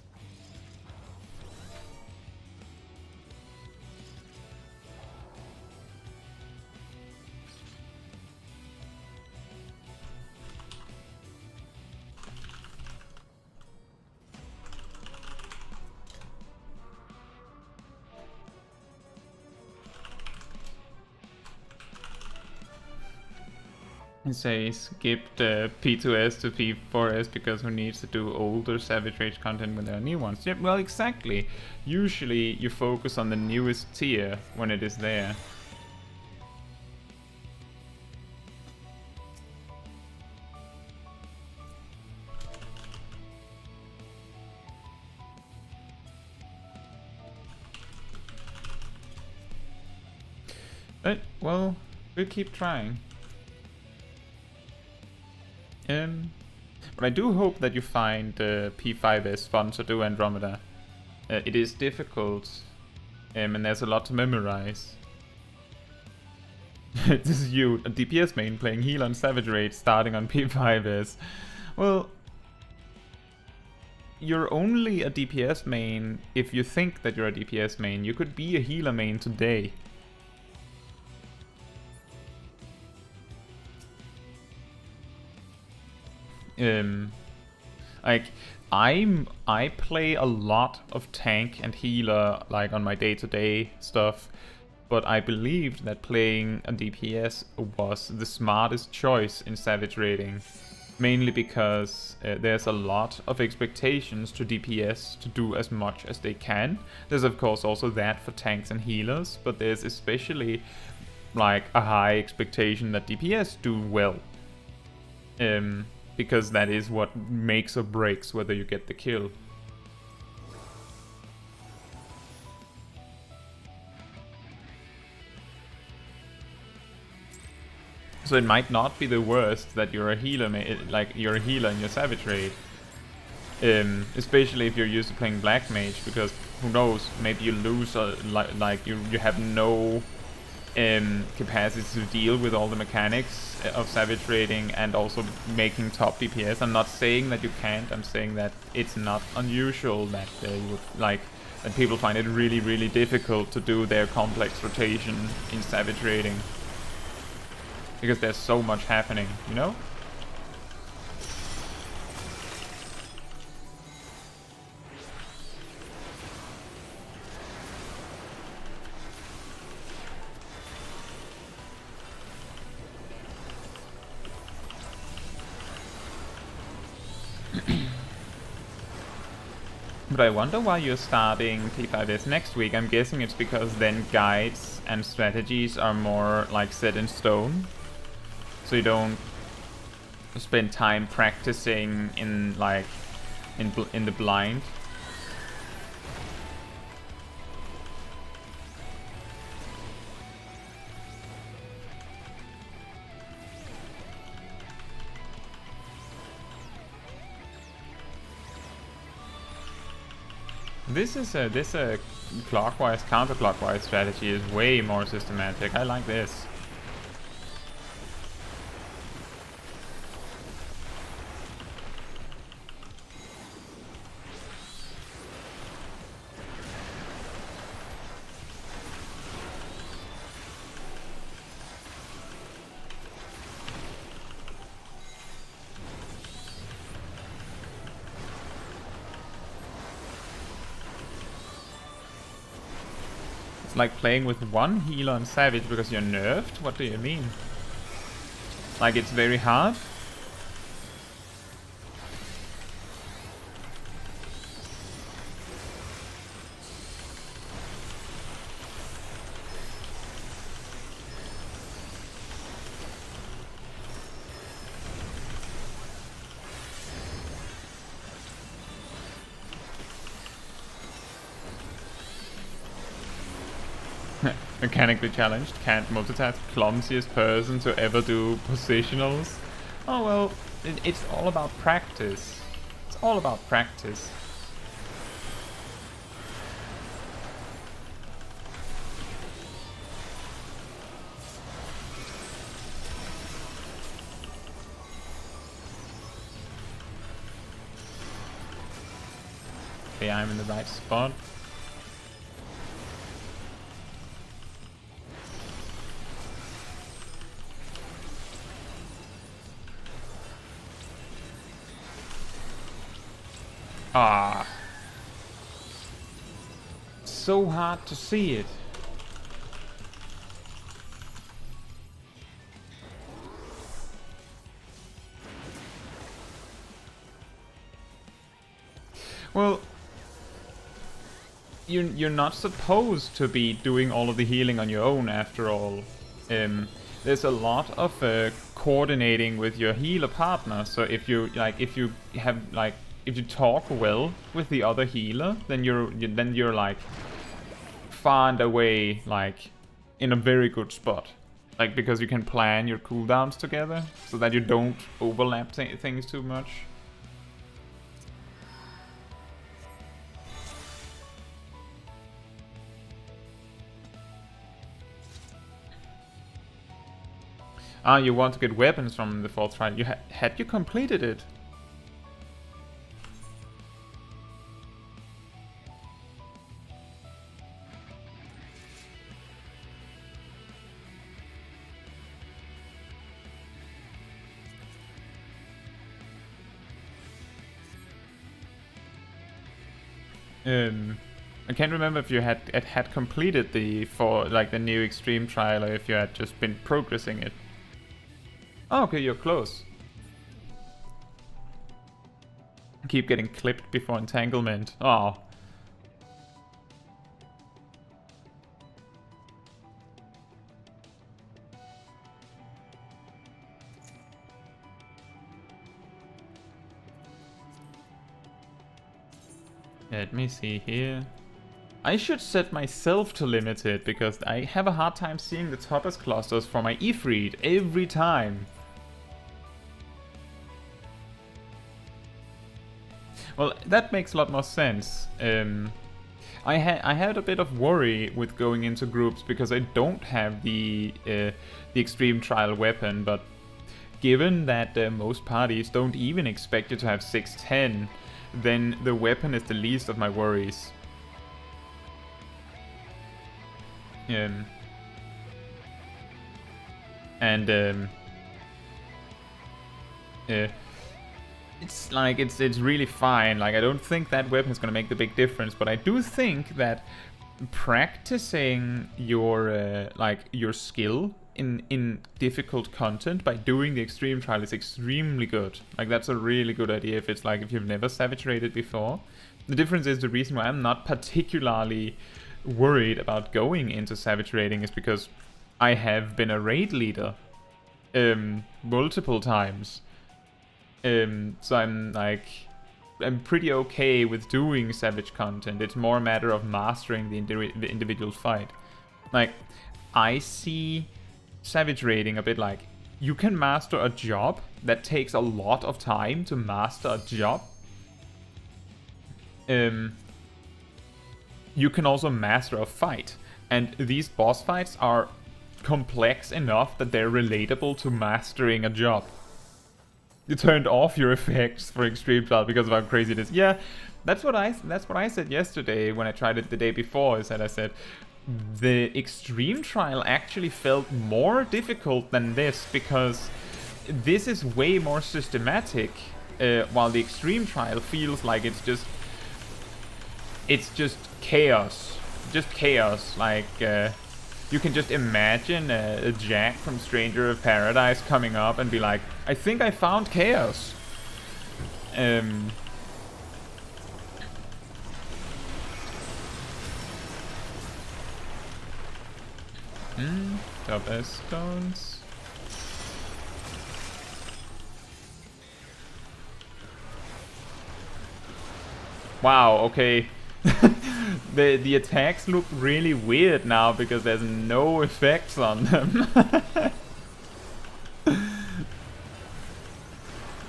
It says skip the P2S to P4S because who needs to do older Savage Rage content when there are new ones? Yeah, well, exactly. Usually you focus on the newest tier when it is there. But, well, we'll keep trying. But I do hope that you find P5S fun to do Andromeda. It is difficult, and there's a lot to memorize. This is you, a DPS main, playing heal on Savage Rage, starting on P5S. Well, you're only a DPS main if you think that you're a DPS main. You could be a healer main today. Like I play a lot of tank and healer like on my day-to-day stuff, but I believed that playing a DPS was the smartest choice in Savage raiding, mainly because there's a lot of expectations to DPS to do as much as they can. There's of course also that for tanks and healers, but there's especially like a high expectation that DPS do well. Because that is what makes or breaks whether you get the kill. So it might not be the worst that you're a healer, like you're a healer in your Savage raid. Especially if you're used to playing Black Mage, because who knows, maybe you lose, like you have no capacity to deal with all the mechanics of Savage raiding and also making top DPS. I'm not saying that you can't, I'm saying that it's not unusual that you would like that people find it really, really difficult to do their complex rotation in Savage raiding. Because there's so much happening, you know? But I wonder why you're starting P5S next week. I'm guessing it's because then guides and strategies are more like set in stone. So you don't spend time practicing in like in the blind. This clockwise, counterclockwise strategy is way more systematic. I like this. It's like playing with one healer on Savage because you're nerfed? What do you mean? Like it's very hard? Mechanically challenged, can't multitask, clumsiest person to ever do positionals. Oh well, it's all about practice. It's all about practice. Okay, I'm in the right spot. Ah. So hard to see it. Well, you're not supposed to be doing all of the healing on your own after all. There's a lot of coordinating with your healer partner. So if you talk well with the other healer, then you're like far and away like in a very good spot. Like because you can plan your cooldowns together so that you don't overlap things too much. Ah, you want to get weapons from the fourth trial. You had you completed it? I can't remember if you had completed the new extreme trial or if you had just been progressing it. Oh, okay, you're close. Keep getting clipped before entanglement. Oh. Let me see here. I should set myself to limited because I have a hard time seeing the topaz clusters for my Ifrit every time. Well, that makes a lot more sense. I had a bit of worry with going into groups because I don't have the extreme trial weapon, but given that most parties don't even expect you to have 610, then the weapon is the least of my worries. It's like it's really fine. Like I don't think that weapon is gonna make the big difference, but I do think that practicing your your skill in difficult content by doing the extreme trial is extremely good. Like that's a really good idea if it's like if you've never savage raided before. The difference is the reason why I'm not particularly worried about going into savage raiding is because I have been a raid leader multiple times. So I'm pretty okay with doing savage content. It's more a matter of mastering the individual fight. Like, I see savage raiding a bit like, you can master a job that takes a lot of time to master a job. You can also master a fight. And these boss fights are complex enough that they're relatable to mastering a job. You turned off your effects for extreme trial because of how crazy it is. Yeah, that's what I said yesterday when I tried it the day before. I said the extreme trial actually felt more difficult than this because this is way more systematic, while the extreme trial feels like it's just chaos, Like you can just imagine a Jack from Stranger of Paradise coming up and be like, I think I found chaos. Double stones. Wow, okay. The attacks look really weird now because there's no effects on them. But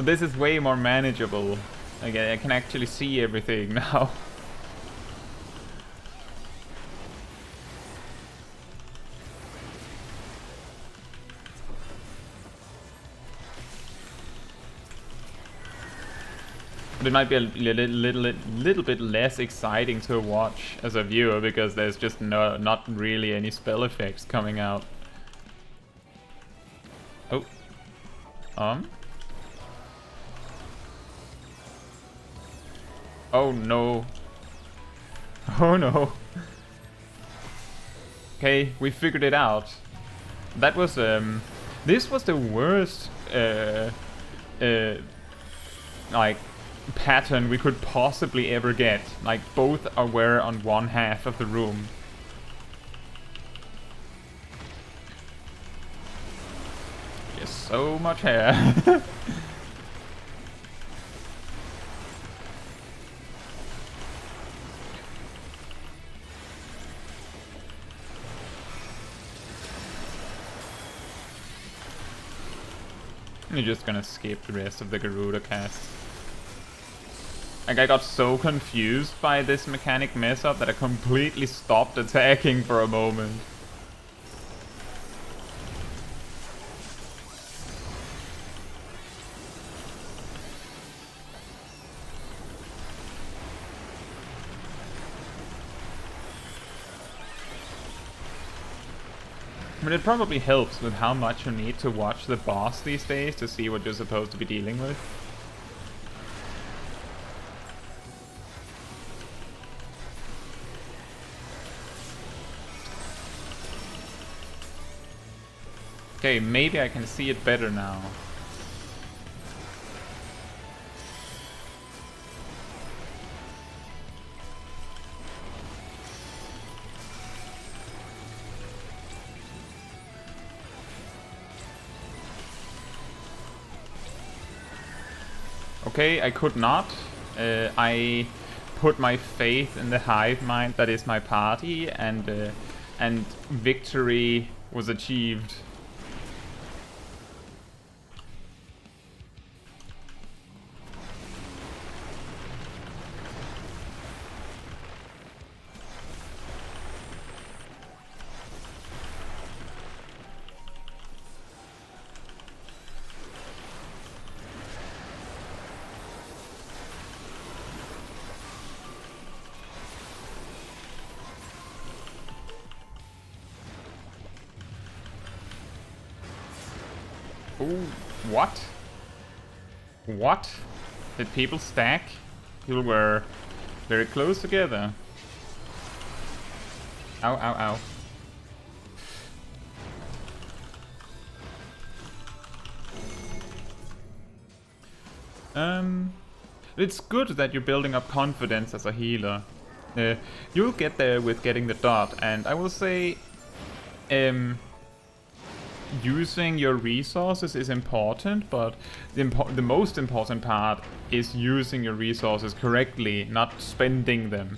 this is way more manageable. Again, I can actually see everything now. But it might be a little bit less exciting to watch as a viewer because there's just not really any spell effects coming out. Oh. Oh no. Oh no. Okay, we figured it out. That was this was the worst like pattern we could possibly ever get. Like both were on one half of the room. Yes, so much hair. You're just gonna skip the rest of the Garuda cast. Like, I got so confused by this mechanic mess up that I completely stopped attacking for a moment. But it probably helps with how much you need to watch the boss these days to see what you're supposed to be dealing with. Okay, maybe I can see it better now. Okay, I could not. I put my faith in the hive mind that is my party, and victory was achieved. Ooh, what? What? Did people stack? People were very close together. Ow, ow, ow. It's good that you're building up confidence as a healer. You'll get there with getting the dot, and I will say, using your resources is important, but the most important part is using your resources correctly, not spending them.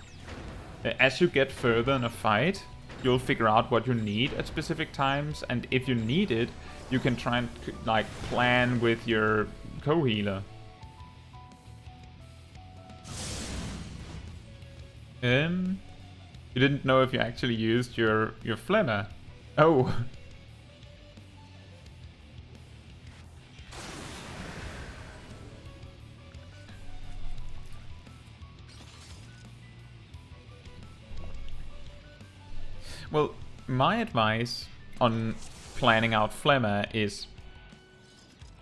As you get further in a fight, you'll figure out what you need at specific times, and if you need it, you can try and like plan with your co-healer. You didn't know if you actually used your flemmer. Oh. Well, my advice on planning out Flemmer is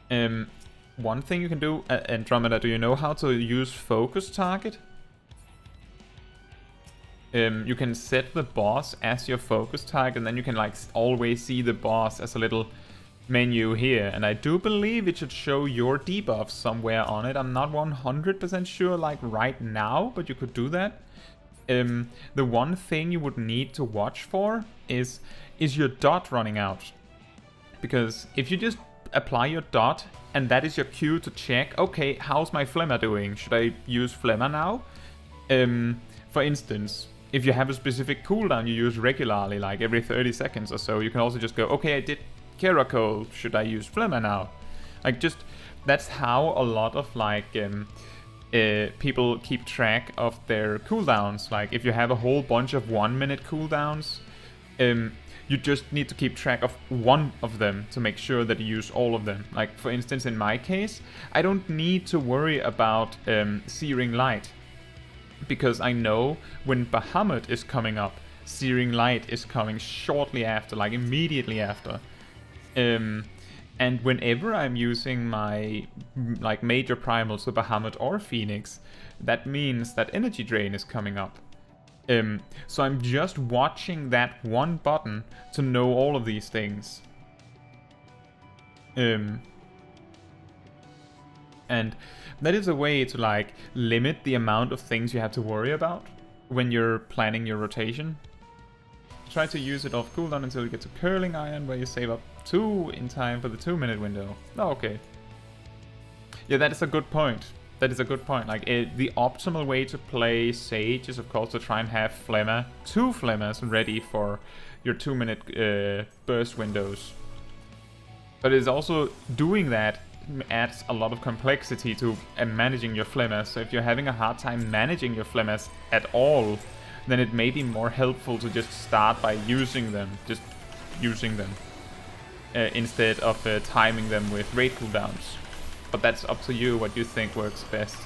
one thing you can do. Andromeda, do you know how to use focus target? You can set the boss as your focus target, and then you can like always see the boss as a little menu here. And I do believe it should show your debuffs somewhere on it. I'm not 100% sure like right now, but you could do that. The one thing you would need to watch for is your dot running out. Because if you just apply your dot and that is your cue to check, okay, how's my Flemmer doing? Should I use Flemmer now? For instance, if you have a specific cooldown you use regularly, like every 30 seconds or so, you can also just go, okay, I did Caracol, should I use Flemmer now? Like, just, that's how a lot of, like, people keep track of their cooldowns. Like, if you have a whole bunch of 1 minute cooldowns, you just need to keep track of one of them to make sure that you use all of them. Like, for instance, in my case, I don't need to worry about Searing Light, because I know when Bahamut is coming up, Searing Light is coming shortly after, like immediately after. And whenever I'm using my like major primals, so Bahamut or Phoenix, that means that Energy Drain is coming up. So I'm just watching that one button to know all of these things. And that is a way to like limit the amount of things you have to worry about when you're planning your rotation. Try to use it off cooldown until you get to Curling Iron, where you save up 2 in time for the 2-minute window. Oh, okay. Yeah, that is a good point. That is a good point. Like, the optimal way to play Sage is, of course, to try and have Flemmer, 2 Flemmers ready for your 2-minute burst windows. But it's also doing that adds a lot of complexity to managing your Flemmers. So if you're having a hard time managing your Flemmers at all, then it may be more helpful to just start by using them, instead of timing them with raid cooldowns. But that's up to you what you think works best.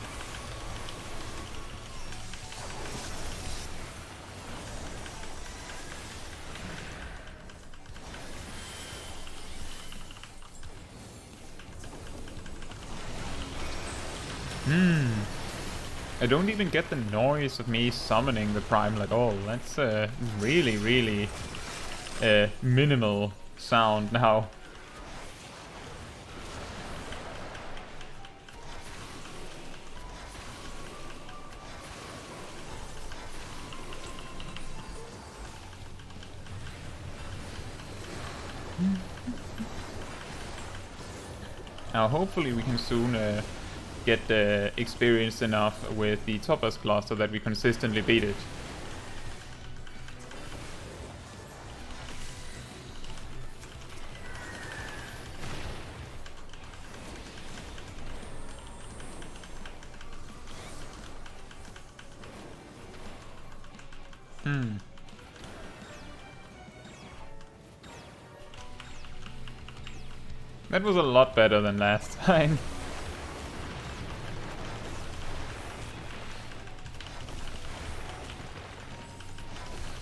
I don't even get the noise of me summoning the primal at all. That's really, really minimal sound now. Now hopefully we can soon get experienced enough with the Topaz cluster that we consistently beat it. That was a lot better than last time.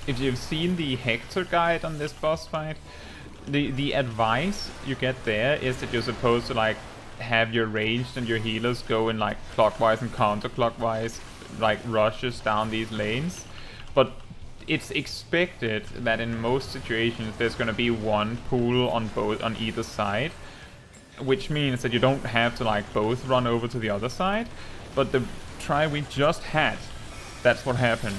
If you've seen the Hector guide on this boss fight, the advice you get there is that you're supposed to like have your ranged and your healers go in like clockwise and counterclockwise like rushes down these lanes. But it's expected that in most situations there's gonna be one pool on either side, which means that you don't have to like both run over to the other side. But the try we just had, that's what happened.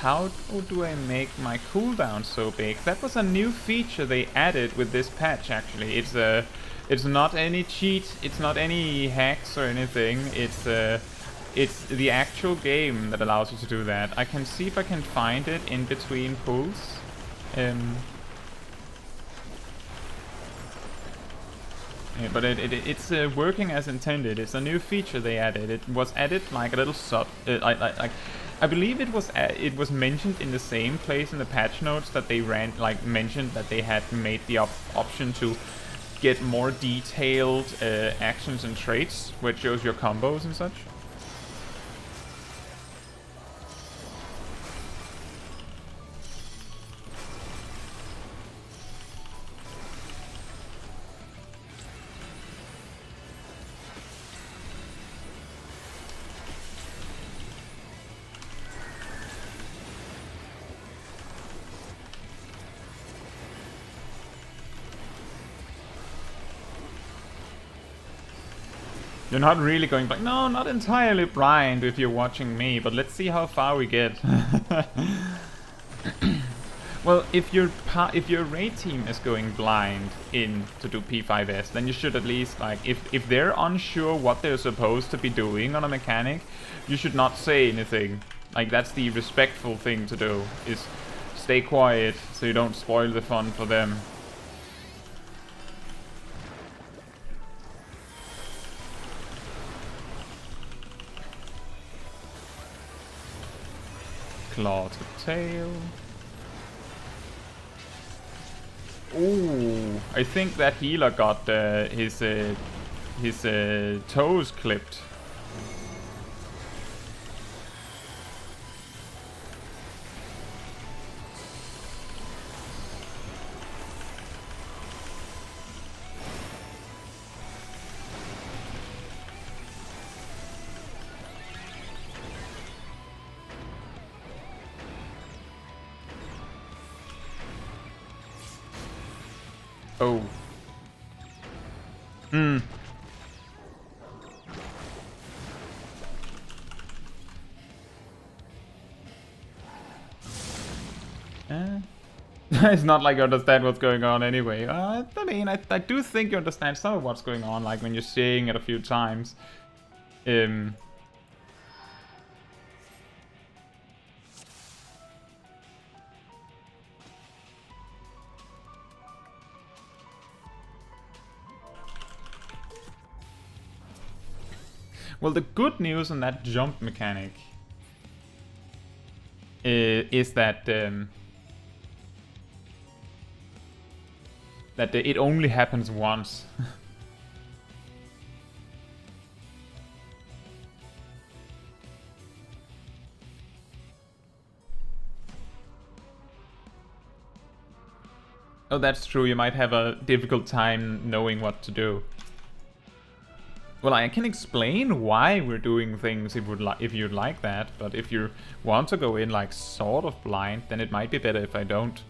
How do I make my cooldown so big? That was a new feature they added with this patch, actually. It's not any cheat, it's not any hacks or anything. It's the actual game that allows you to do that. I can see if I can find it in between pulls. Yeah, but it's working as intended. It's a new feature they added. It was added like a little I believe it was mentioned in the same place in the patch notes that they mentioned that they had made the option to get more detailed actions and traits, which shows your combos and such. You're not really going back. No, not entirely blind if you're watching me, but let's see how far we get. Well, if your raid team is going blind in to do P5S, then you should at least, like, if they're unsure what they're supposed to be doing on a mechanic, you should not say anything. Like, that's the respectful thing to do, is stay quiet so you don't spoil the fun for them. Claw to tail. Ooh, I think that healer got his toes clipped. Oh. It's not like you understand what's going on anyway. I mean, I do think you understand some of what's going on, like when you're seeing it a few times. Well, the good news on that jump mechanic is that it only happens once. Oh, that's true. You might have a difficult time knowing what to do. Well, I can explain why we're doing things if you'd like that, but if you want to go in like sort of blind, then it might be better if I don't.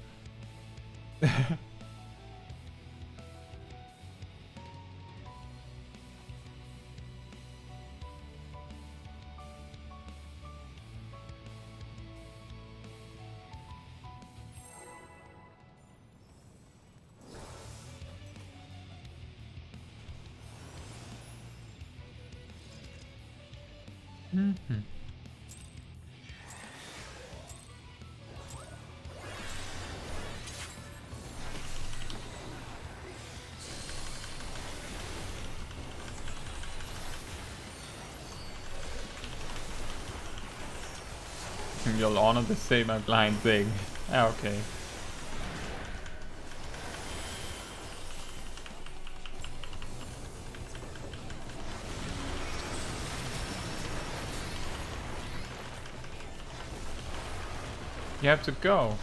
You'll honor the same blind thing. Okay. You have to go.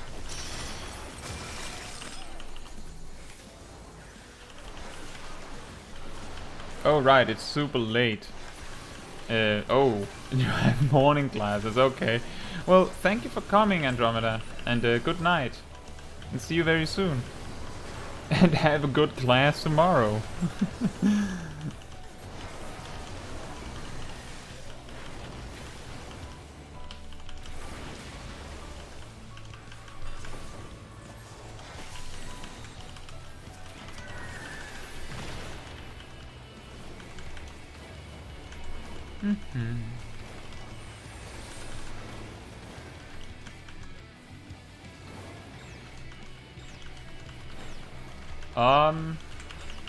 Oh right, it's super late. Oh, you have morning classes, okay. Well, thank you for coming, Andromeda, and good night. And see you very soon. And have a good class tomorrow.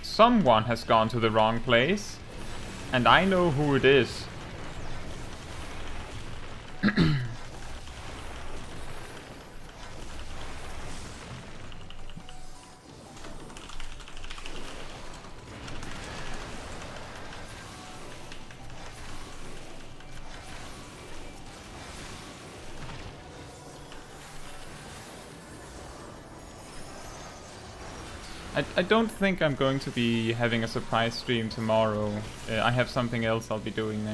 Someone has gone to the wrong place, and I know who it is. I don't think I'm going to be having a surprise stream tomorrow. I have something else I'll be doing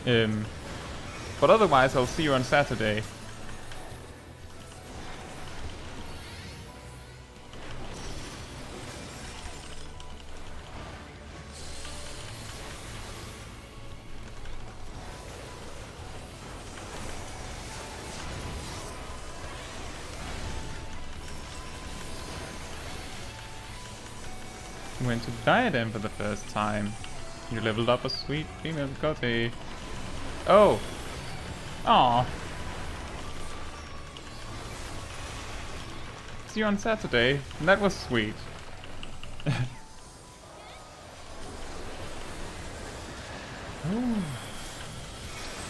then. But otherwise I'll see you on Saturday. went to Diadem for the first time. You leveled up a sweet female Gotti. Oh! Aw! See you on Saturday. That was sweet.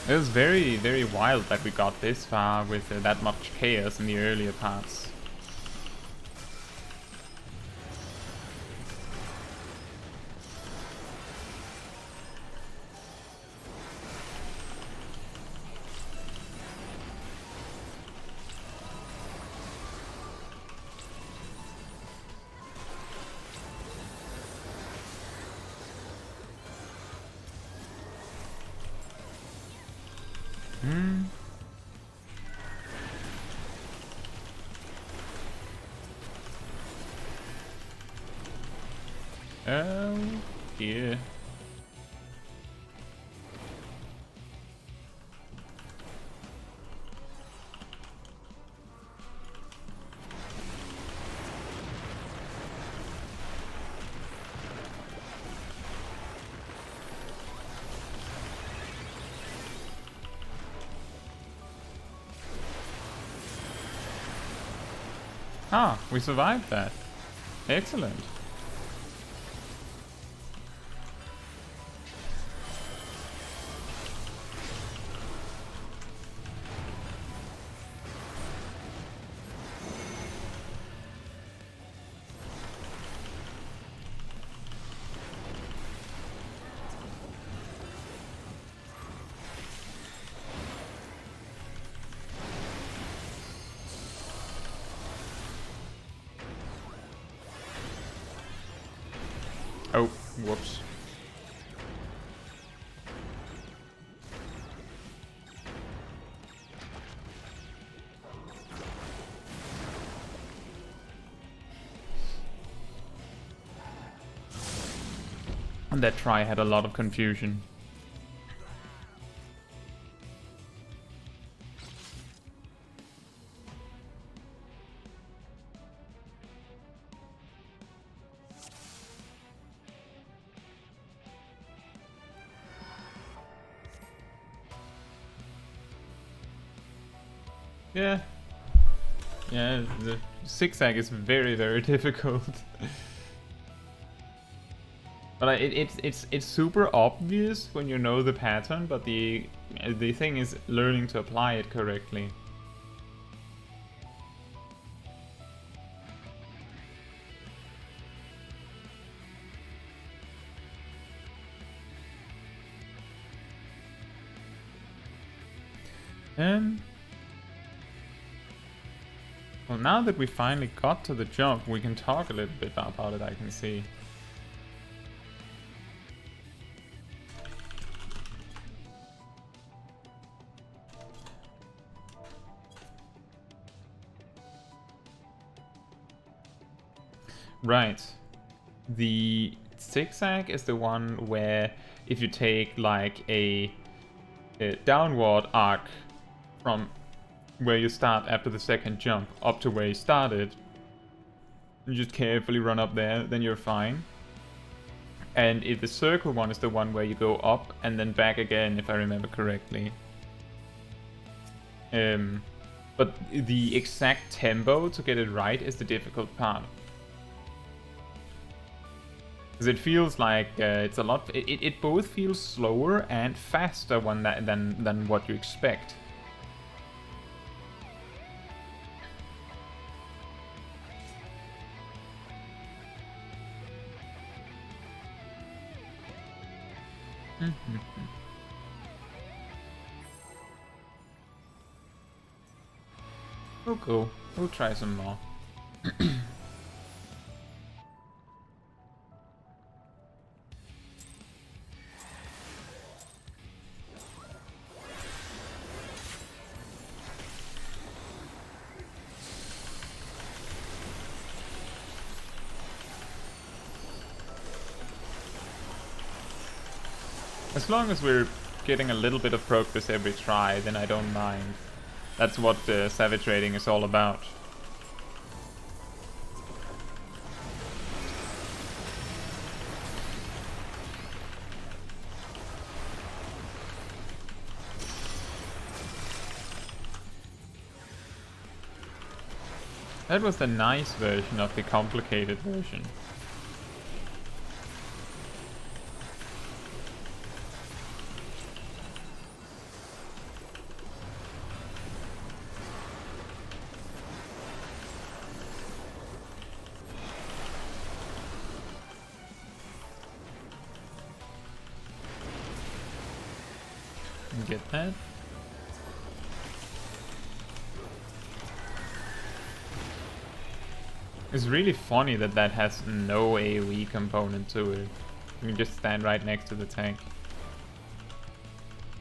It was very, very wild that we got this far with that much chaos in the earlier parts. Oh, yeah. Ah, we survived that. Excellent. Oh, whoops. And that try had a lot of confusion. Yeah. Yeah, the zigzag is very, very difficult. But it's super obvious when you know the pattern, but the thing is learning to apply it correctly. Well, now that we finally got to the jump, we can talk a little bit about it, I can see. Right. The zigzag is the one where if you take like a downward arc from where you start after the second jump up to where you started, you just carefully run up there, then you're fine. And if the circle one is the one where you go up and then back again, if I remember correctly. But the exact tempo to get it right is the difficult part. Because it feels like it's a lot. It both feels slower and faster than what you expect. Oh, cool. We'll try some more. As long as we're getting a little bit of progress every try, then I don't mind. That's what Savage Raiding is all about. That was the nice version of the complicated version. Get that? It's really funny that that has no AoE component to it. You can just stand right next to the tank.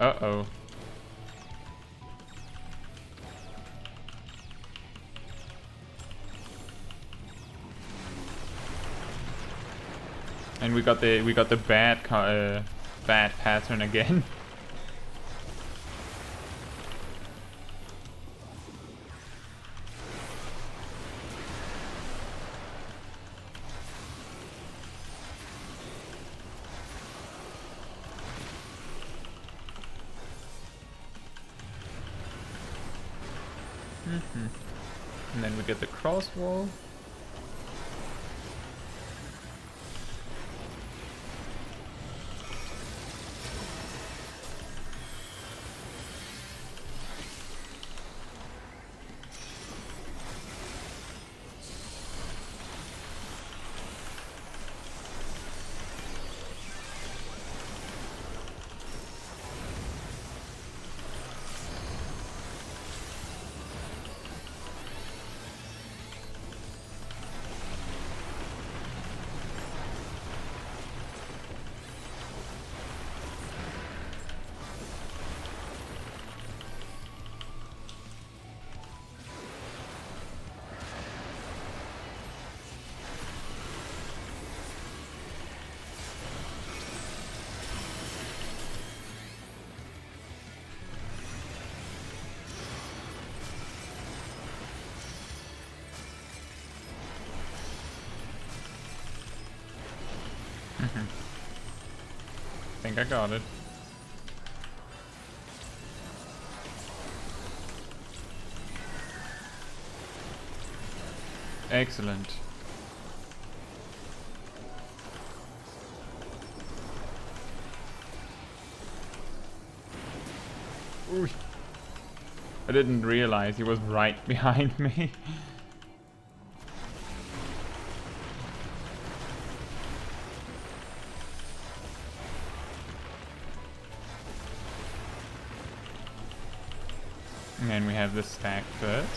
Uh-oh. And we got the bad pattern again. And then we get the cross wall. I think I got it. Excellent. Ooh. I didn't realize he was right behind me. And we have the stack first.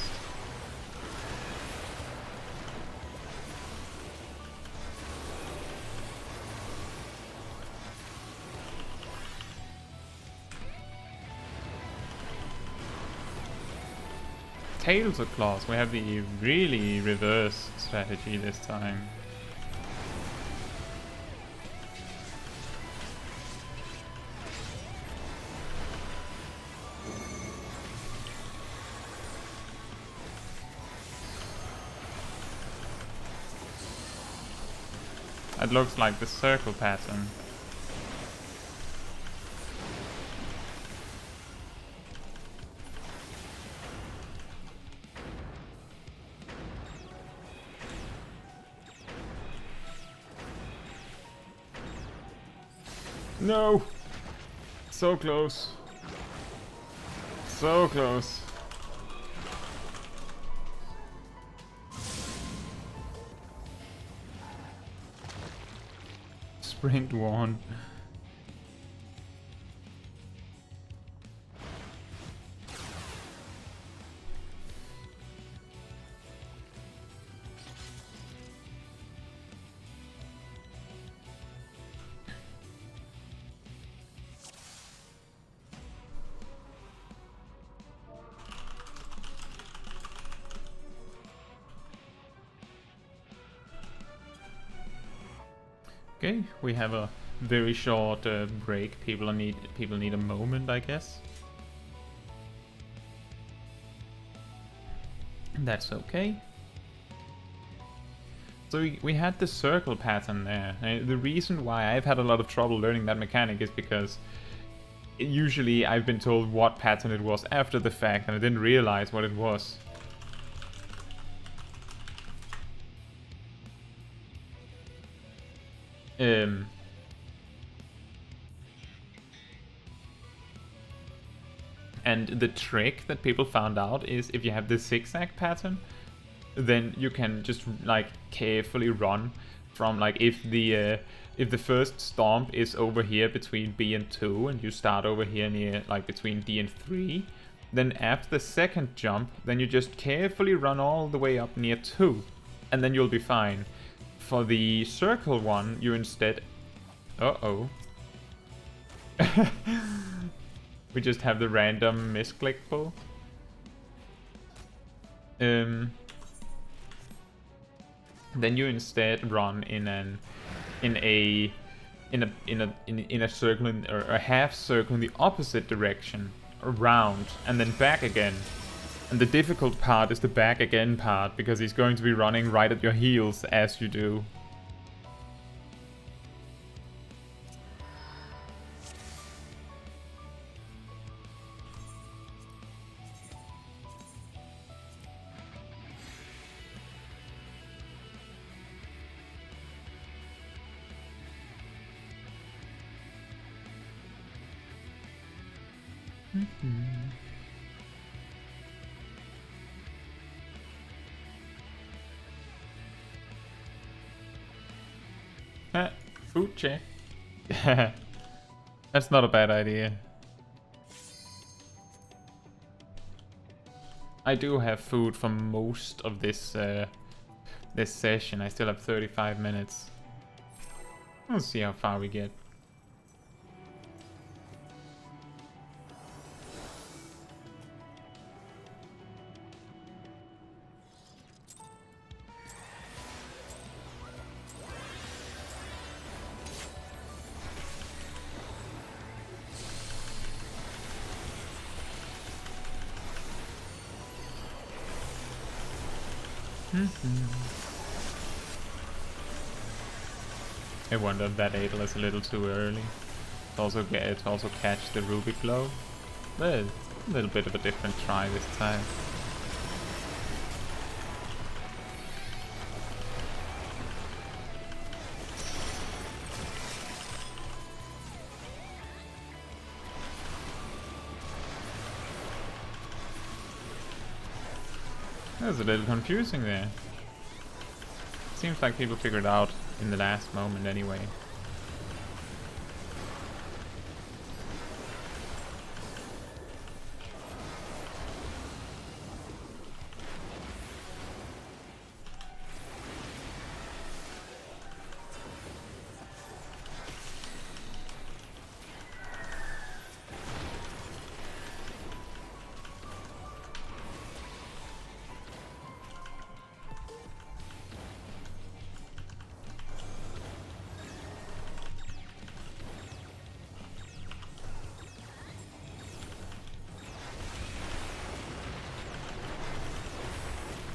Tails of claws. We have the really reverse strategy this time. It looks like the circle pattern. No! So close. So close. Sprint 1. Okay, we have a very short break. People need a moment, I guess. That's okay. So we had the circle pattern there. The reason why I've had a lot of trouble learning that mechanic is because usually I've been told what pattern it was after the fact, and I didn't realize what it was. Um, and the trick that people found out is if you have the zigzag pattern, then you can just like carefully run from like if the first stomp is over here between B and 2 and you start over here near like between D and 3, then after the second jump, then you just carefully run all the way up near 2 and then you'll be fine. For the circle one, you instead... Uh-oh. We just have the random misclick pull. Then you instead run in a circle or a half circle in the opposite direction, around, and then back again. And the difficult part is the back again part, because he's going to be running right at your heels as you do. Food check. That's not a bad idea. I do have food for most of this this session. I still have 35 minutes. We'll see how far we get. I wonder if that Adel is a little too early. To also catch the Rubik blow. But a little bit of a different try this time. That was a little confusing there. Seems like people figured out in the last moment anyway.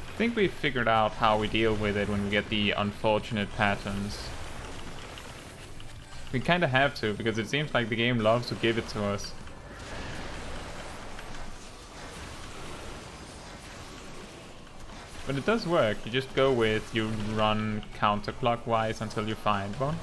I think we figured out how we deal with it when we get the unfortunate patterns. We kinda have to, because it seems like the game loves to give it to us. But it does work. You just go with, you run counterclockwise until you find one.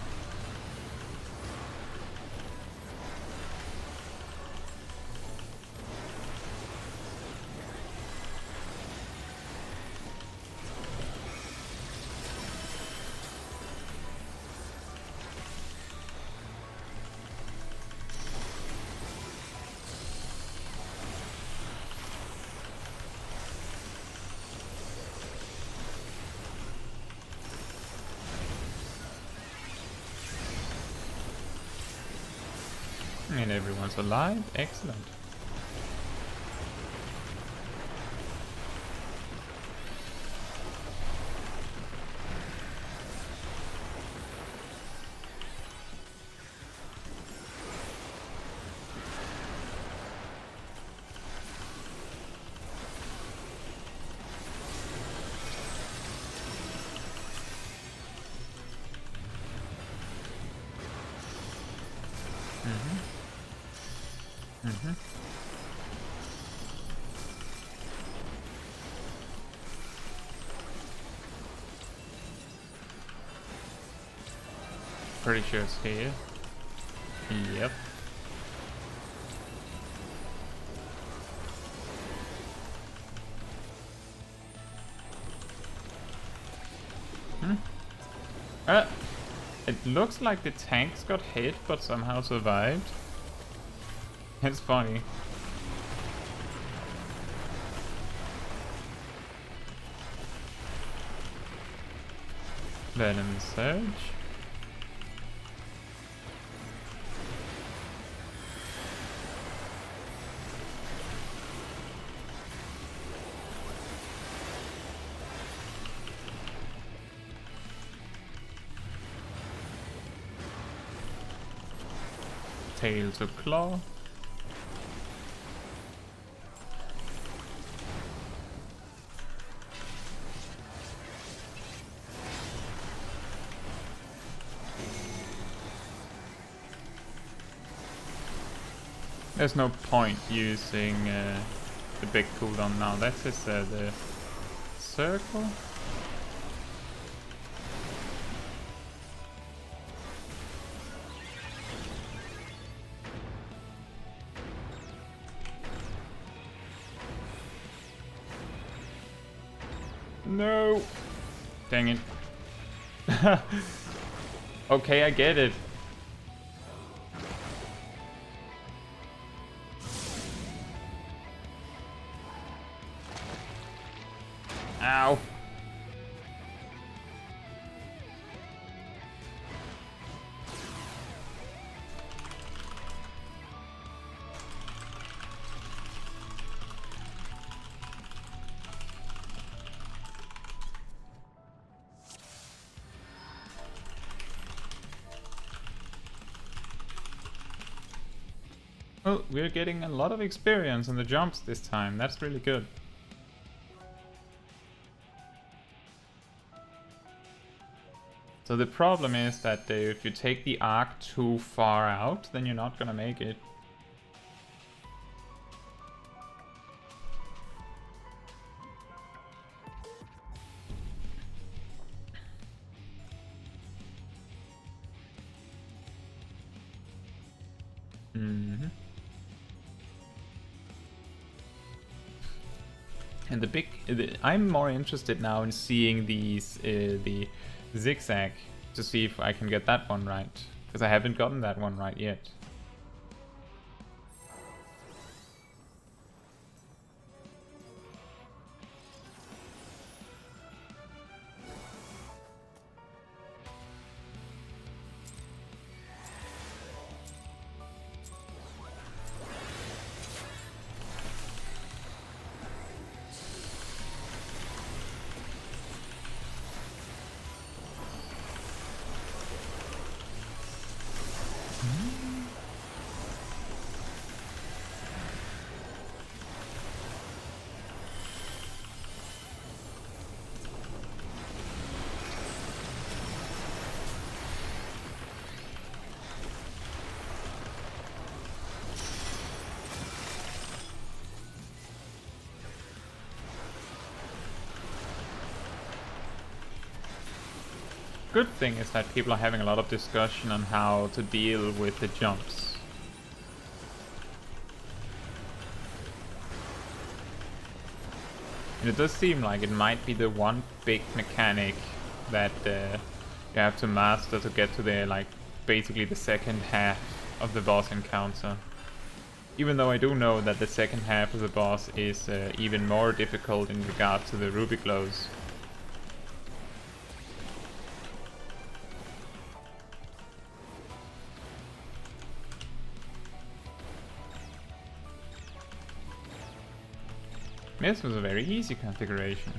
And everyone's alive. Excellent. Mm-hmm. Pretty sure it's here. Yep. It looks like the tanks got hit but somehow survived. It's funny. Venom Surge. Tail to claw. There's no point using the big cooldown now. That's just the circle. No! Dang it. Okay, I get it. Ow. Well, we're getting a lot of experience on the jumps this time. That's really good. So the problem is that if you take the arc too far out, then you're not gonna make it. And I'm more interested now in seeing these the zigzag to see if I can get that one right, because I haven't gotten that one right yet. Good thing is that people are having a lot of discussion on how to deal with the jumps. And it does seem like it might be the one big mechanic that you have to master to get to the basically the second half of the boss encounter. Even though I do know that the second half of the boss is even more difficult in regard to the ruby glows. This was a very easy configuration.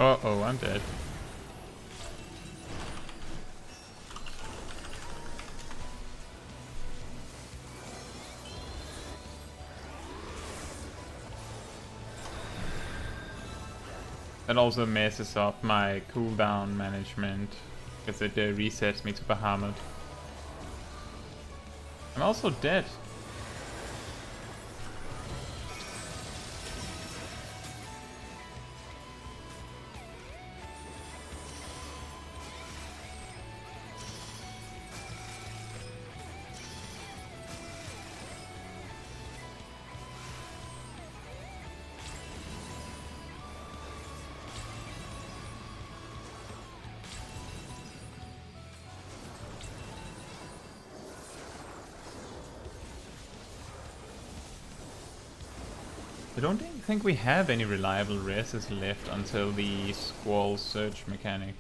Uh-oh, I'm dead. That also messes up my cooldown management, because it resets me to Bahamut. I'm also dead. I don't think we have any reliable reses left until the Squall Search mechanic.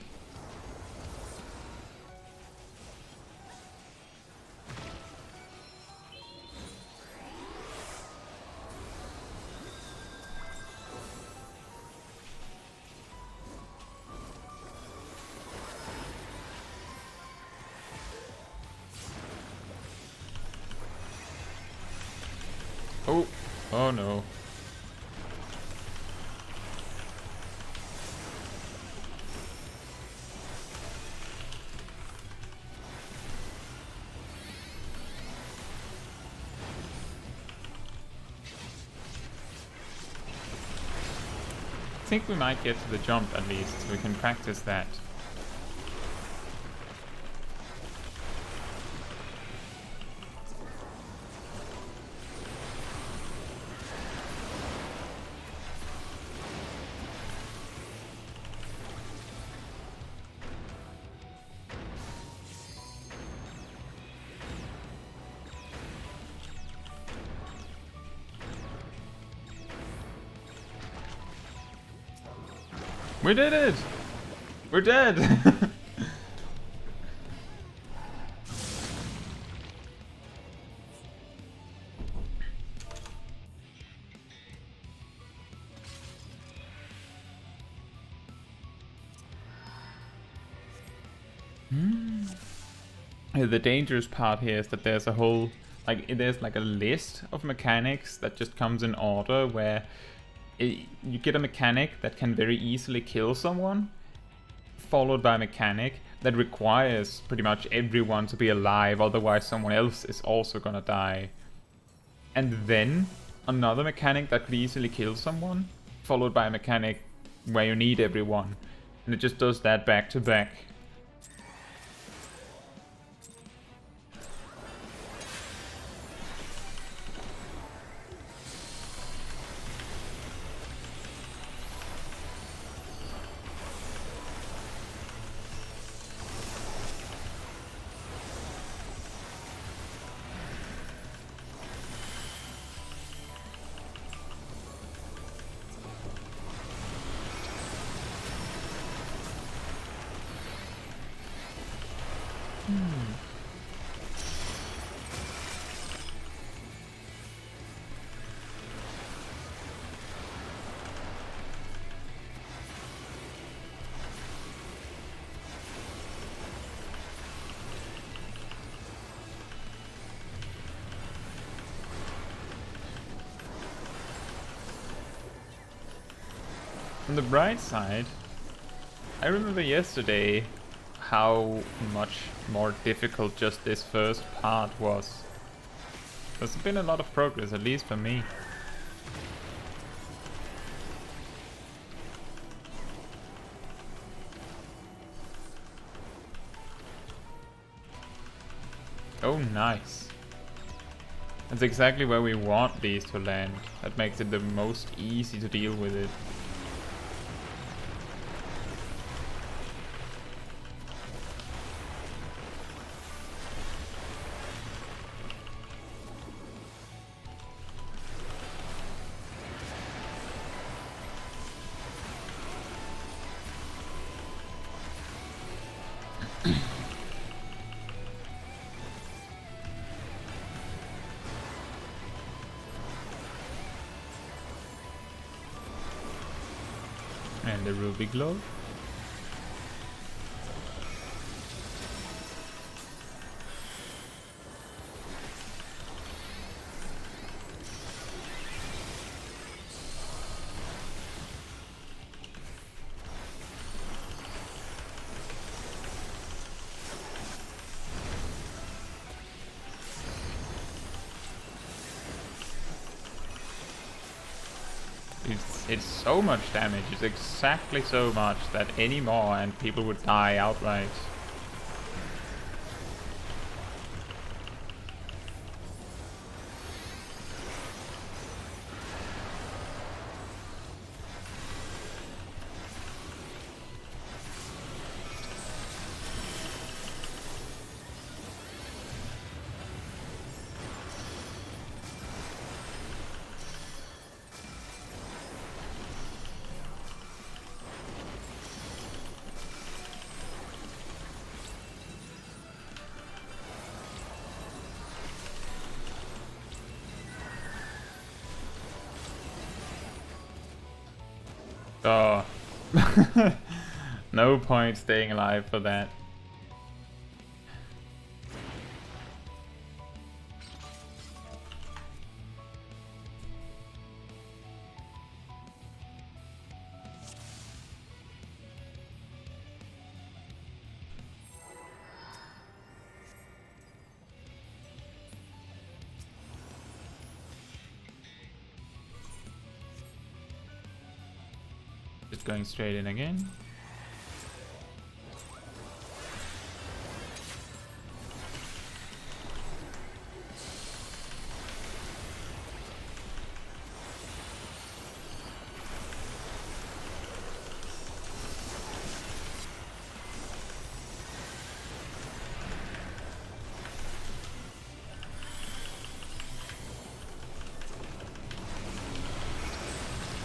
Oh no. I think we might get to the jump at least, so we can practice that. We did it! We're dead! The dangerous part here is that there's a whole, there's like a list of mechanics that just comes in order where you get a mechanic that can very easily kill someone, followed by a mechanic that requires pretty much everyone to be alive, otherwise someone else is also gonna die. And then another mechanic that could easily kill someone, followed by a mechanic where you need everyone. And it just does that back to back. On the bright side, I remember yesterday how much more difficult just this first part was. There's been a lot of progress, at least for me. Oh, nice. That's exactly where we want these to land. That makes it the most easy to deal with it. And the ruby glove. It's so much damage. It's exactly so much that any more and people would die outright. Oh. No point staying alive for that. Just going straight in again.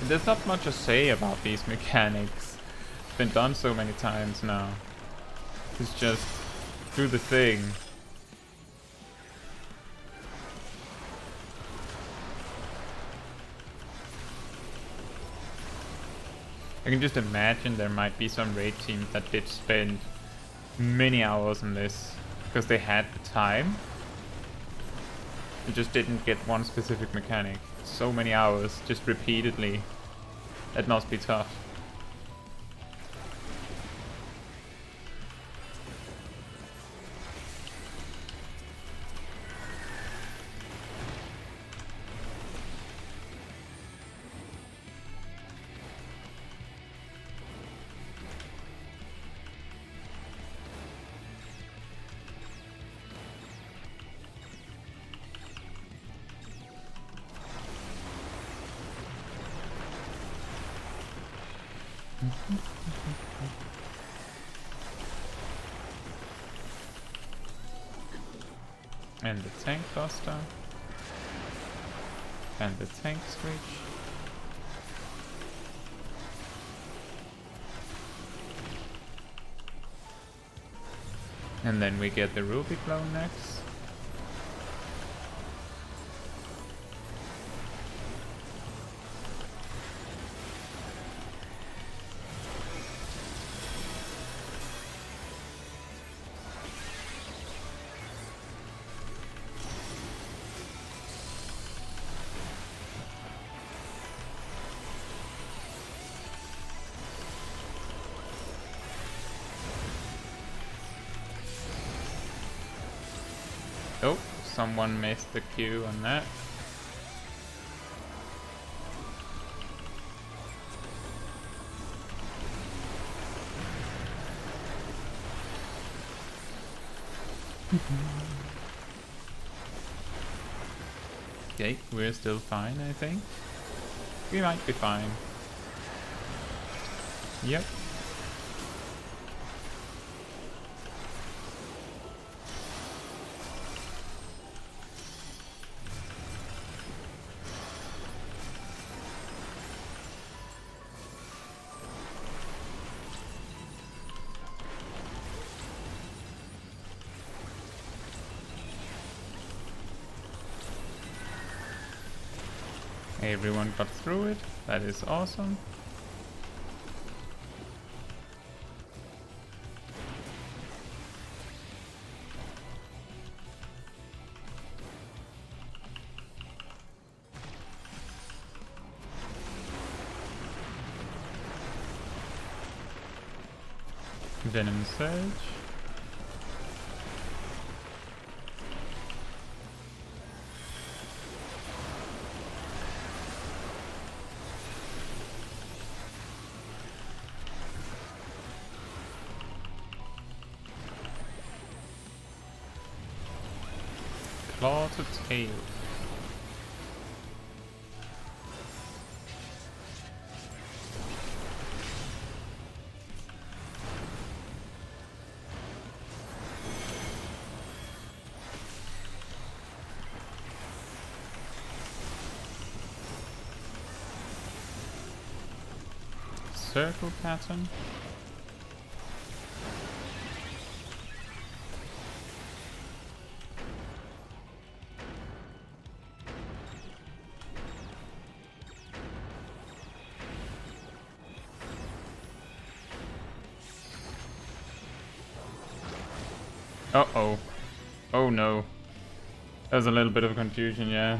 There's not much to say about these mechanics. It's been done so many times now. It's just do the thing. I can just imagine there might be some raid teams that did spend many hours on this because they had the time. They just didn't get one specific mechanic. So many hours, just repeatedly. That must be tough. And the tank buster. And the tank switch. And then we get the ruby clone next. Oh, someone missed the Q on that. Okay, we're still fine, I think. We might be fine. Yep. Everyone got through it. That is awesome. Venom Surge. Claw to tail. Circle pattern. Uh-oh. Oh no. There's a little bit of confusion, yeah.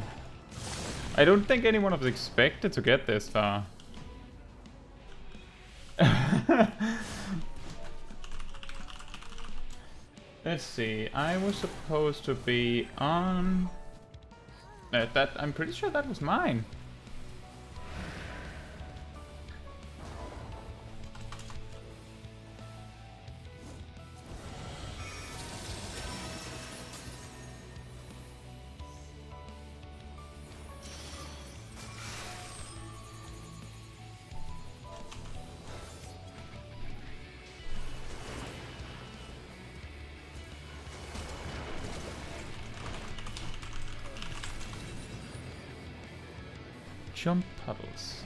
I don't think anyone was expected to get this far. Let's see, I was supposed to be on... that I'm pretty sure that was mine. Jump puddles.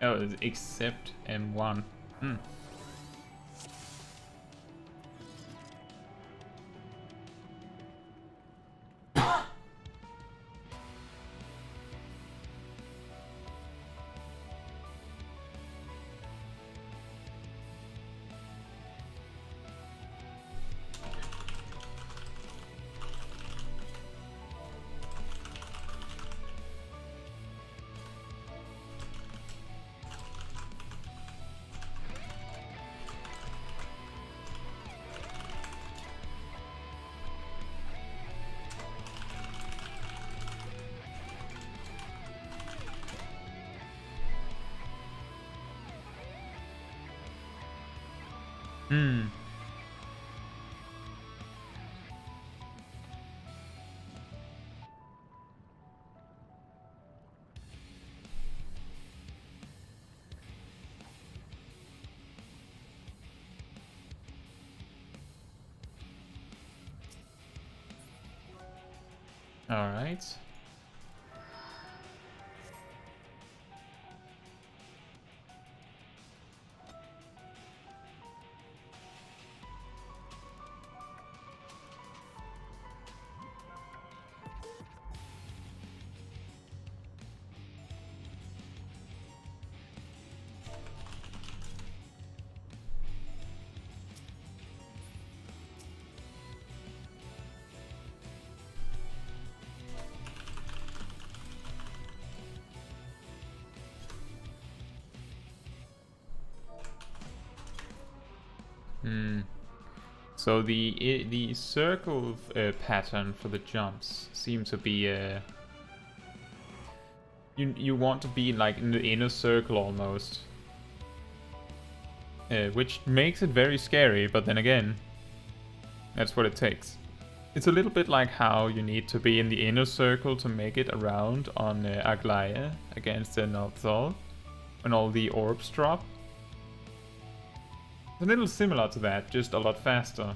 Oh, it's except M1. Hmm. Hmm. All right. Hmm. So the circle pattern for the jumps seem to be you want to be like in the inner circle almost, which makes it very scary. But then again, that's what it takes. It's a little bit like how you need to be in the inner circle to make it around on Aglaia against the Nalthal when all the orbs drop. It's a little similar to that, just a lot faster.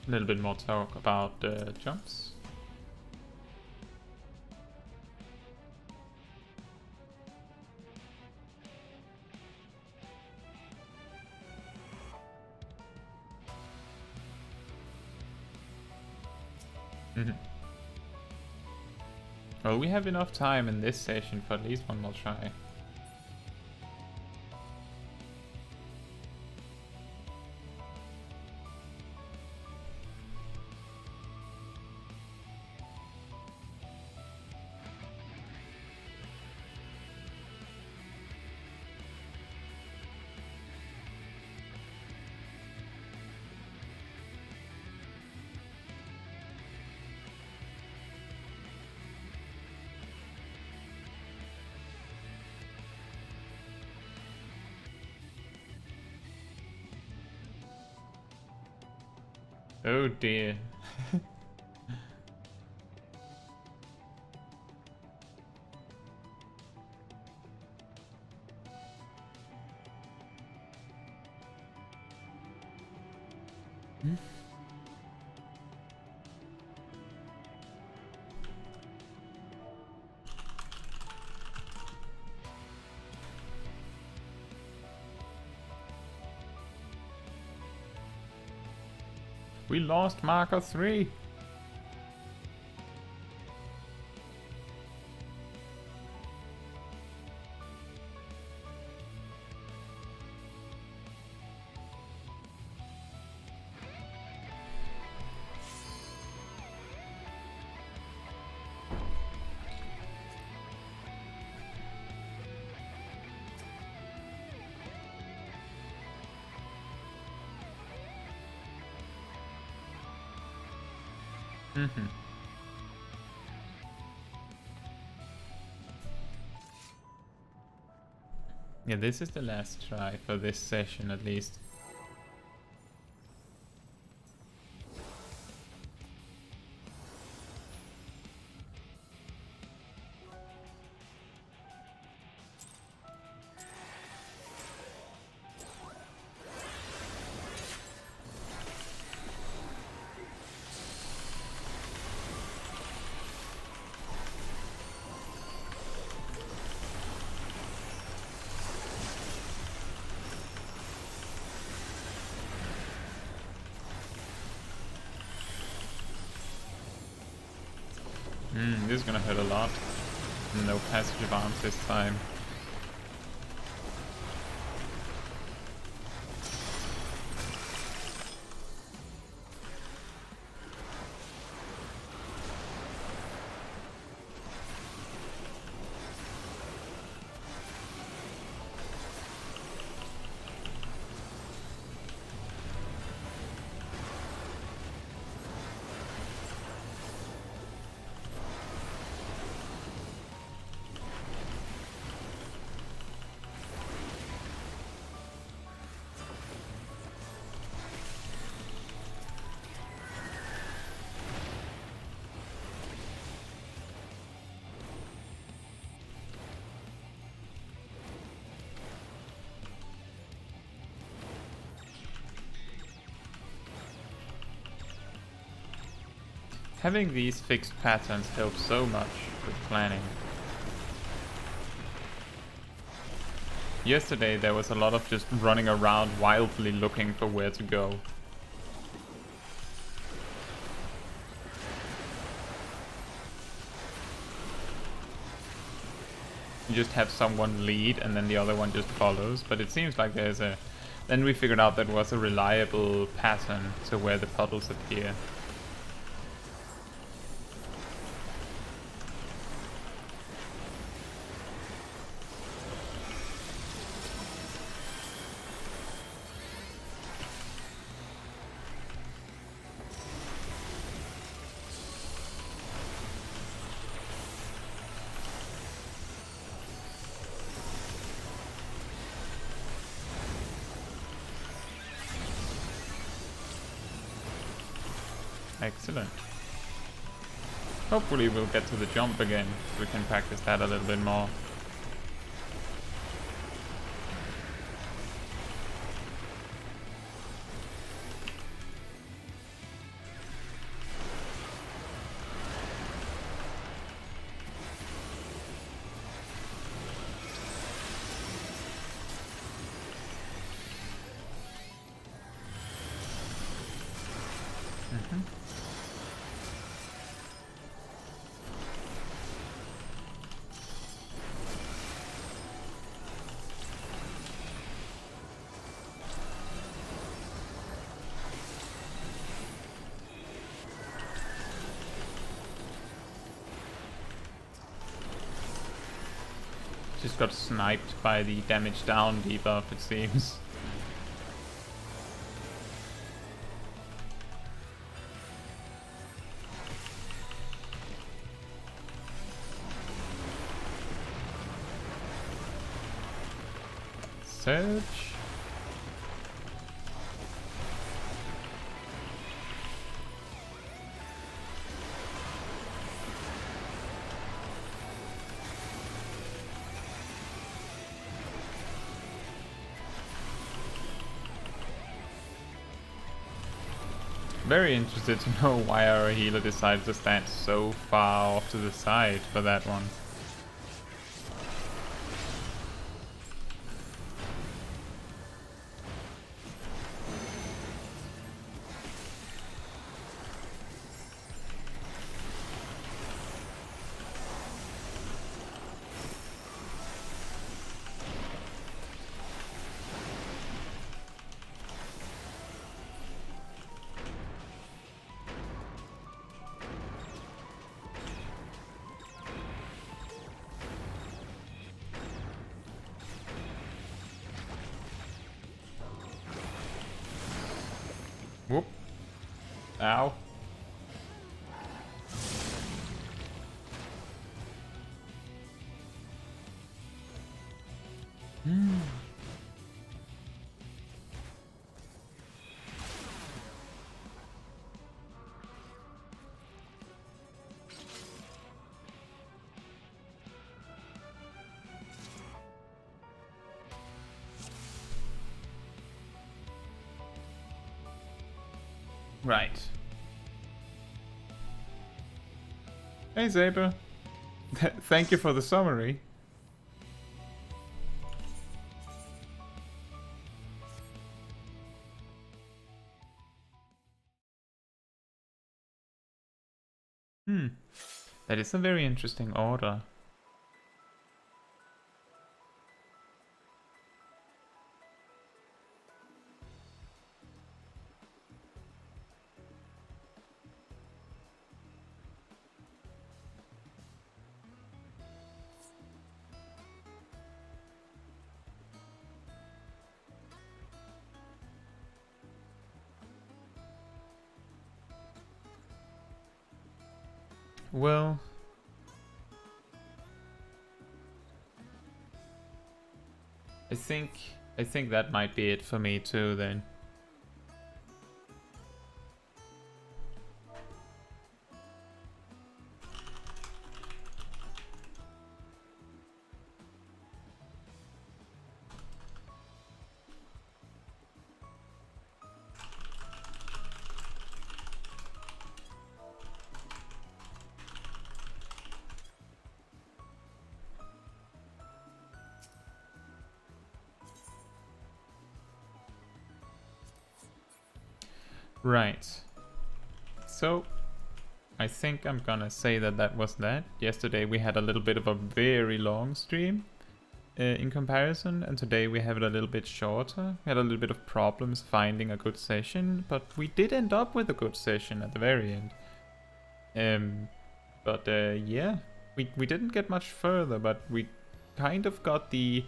A little bit more talk about jumps. Well, we have enough time in this session for at least one more try. Oh dear. We lost marker 3. Yeah, this is the last try for this session at least. This is gonna hurt a lot. No passage of arms this time. Having these fixed patterns helps so much with planning. Yesterday there was a lot of just running around wildly looking for where to go. You just have someone lead and then the other one just follows, but it seems like there's a... Then we figured out that was a reliable pattern to where the puddles appear. Excellent. Hopefully we'll get to the jump again, so we can practice that a little bit more. Just got sniped by the damage down debuff, it seems. Surge. Very interested to know why our healer decided to stand so far off to the side for that one. Whoop. Ow. Right. Hey Saber. Thank you for the summary. That is a very interesting order. Well, I think that might be it for me too then. Right. So, I think I'm gonna say that that was that. Yesterday we had a little bit of a very long stream in comparison, and today we have it a little bit shorter. We had a little bit of problems finding a good session, but we did end up with a good session at the very end. Yeah, we didn't get much further, but we kind of got the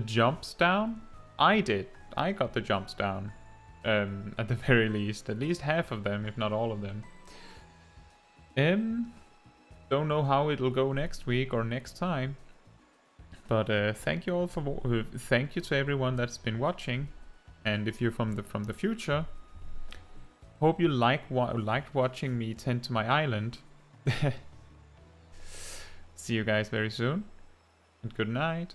jumps down. I did. I got the jumps down. At the very least. At least half of them, if not all of them. Don't know how it'll go next week or next time. But thank you all for thank you to everyone that's been watching. And if you're from the future, hope you liked watching me tend to my island. See you guys very soon. And good night.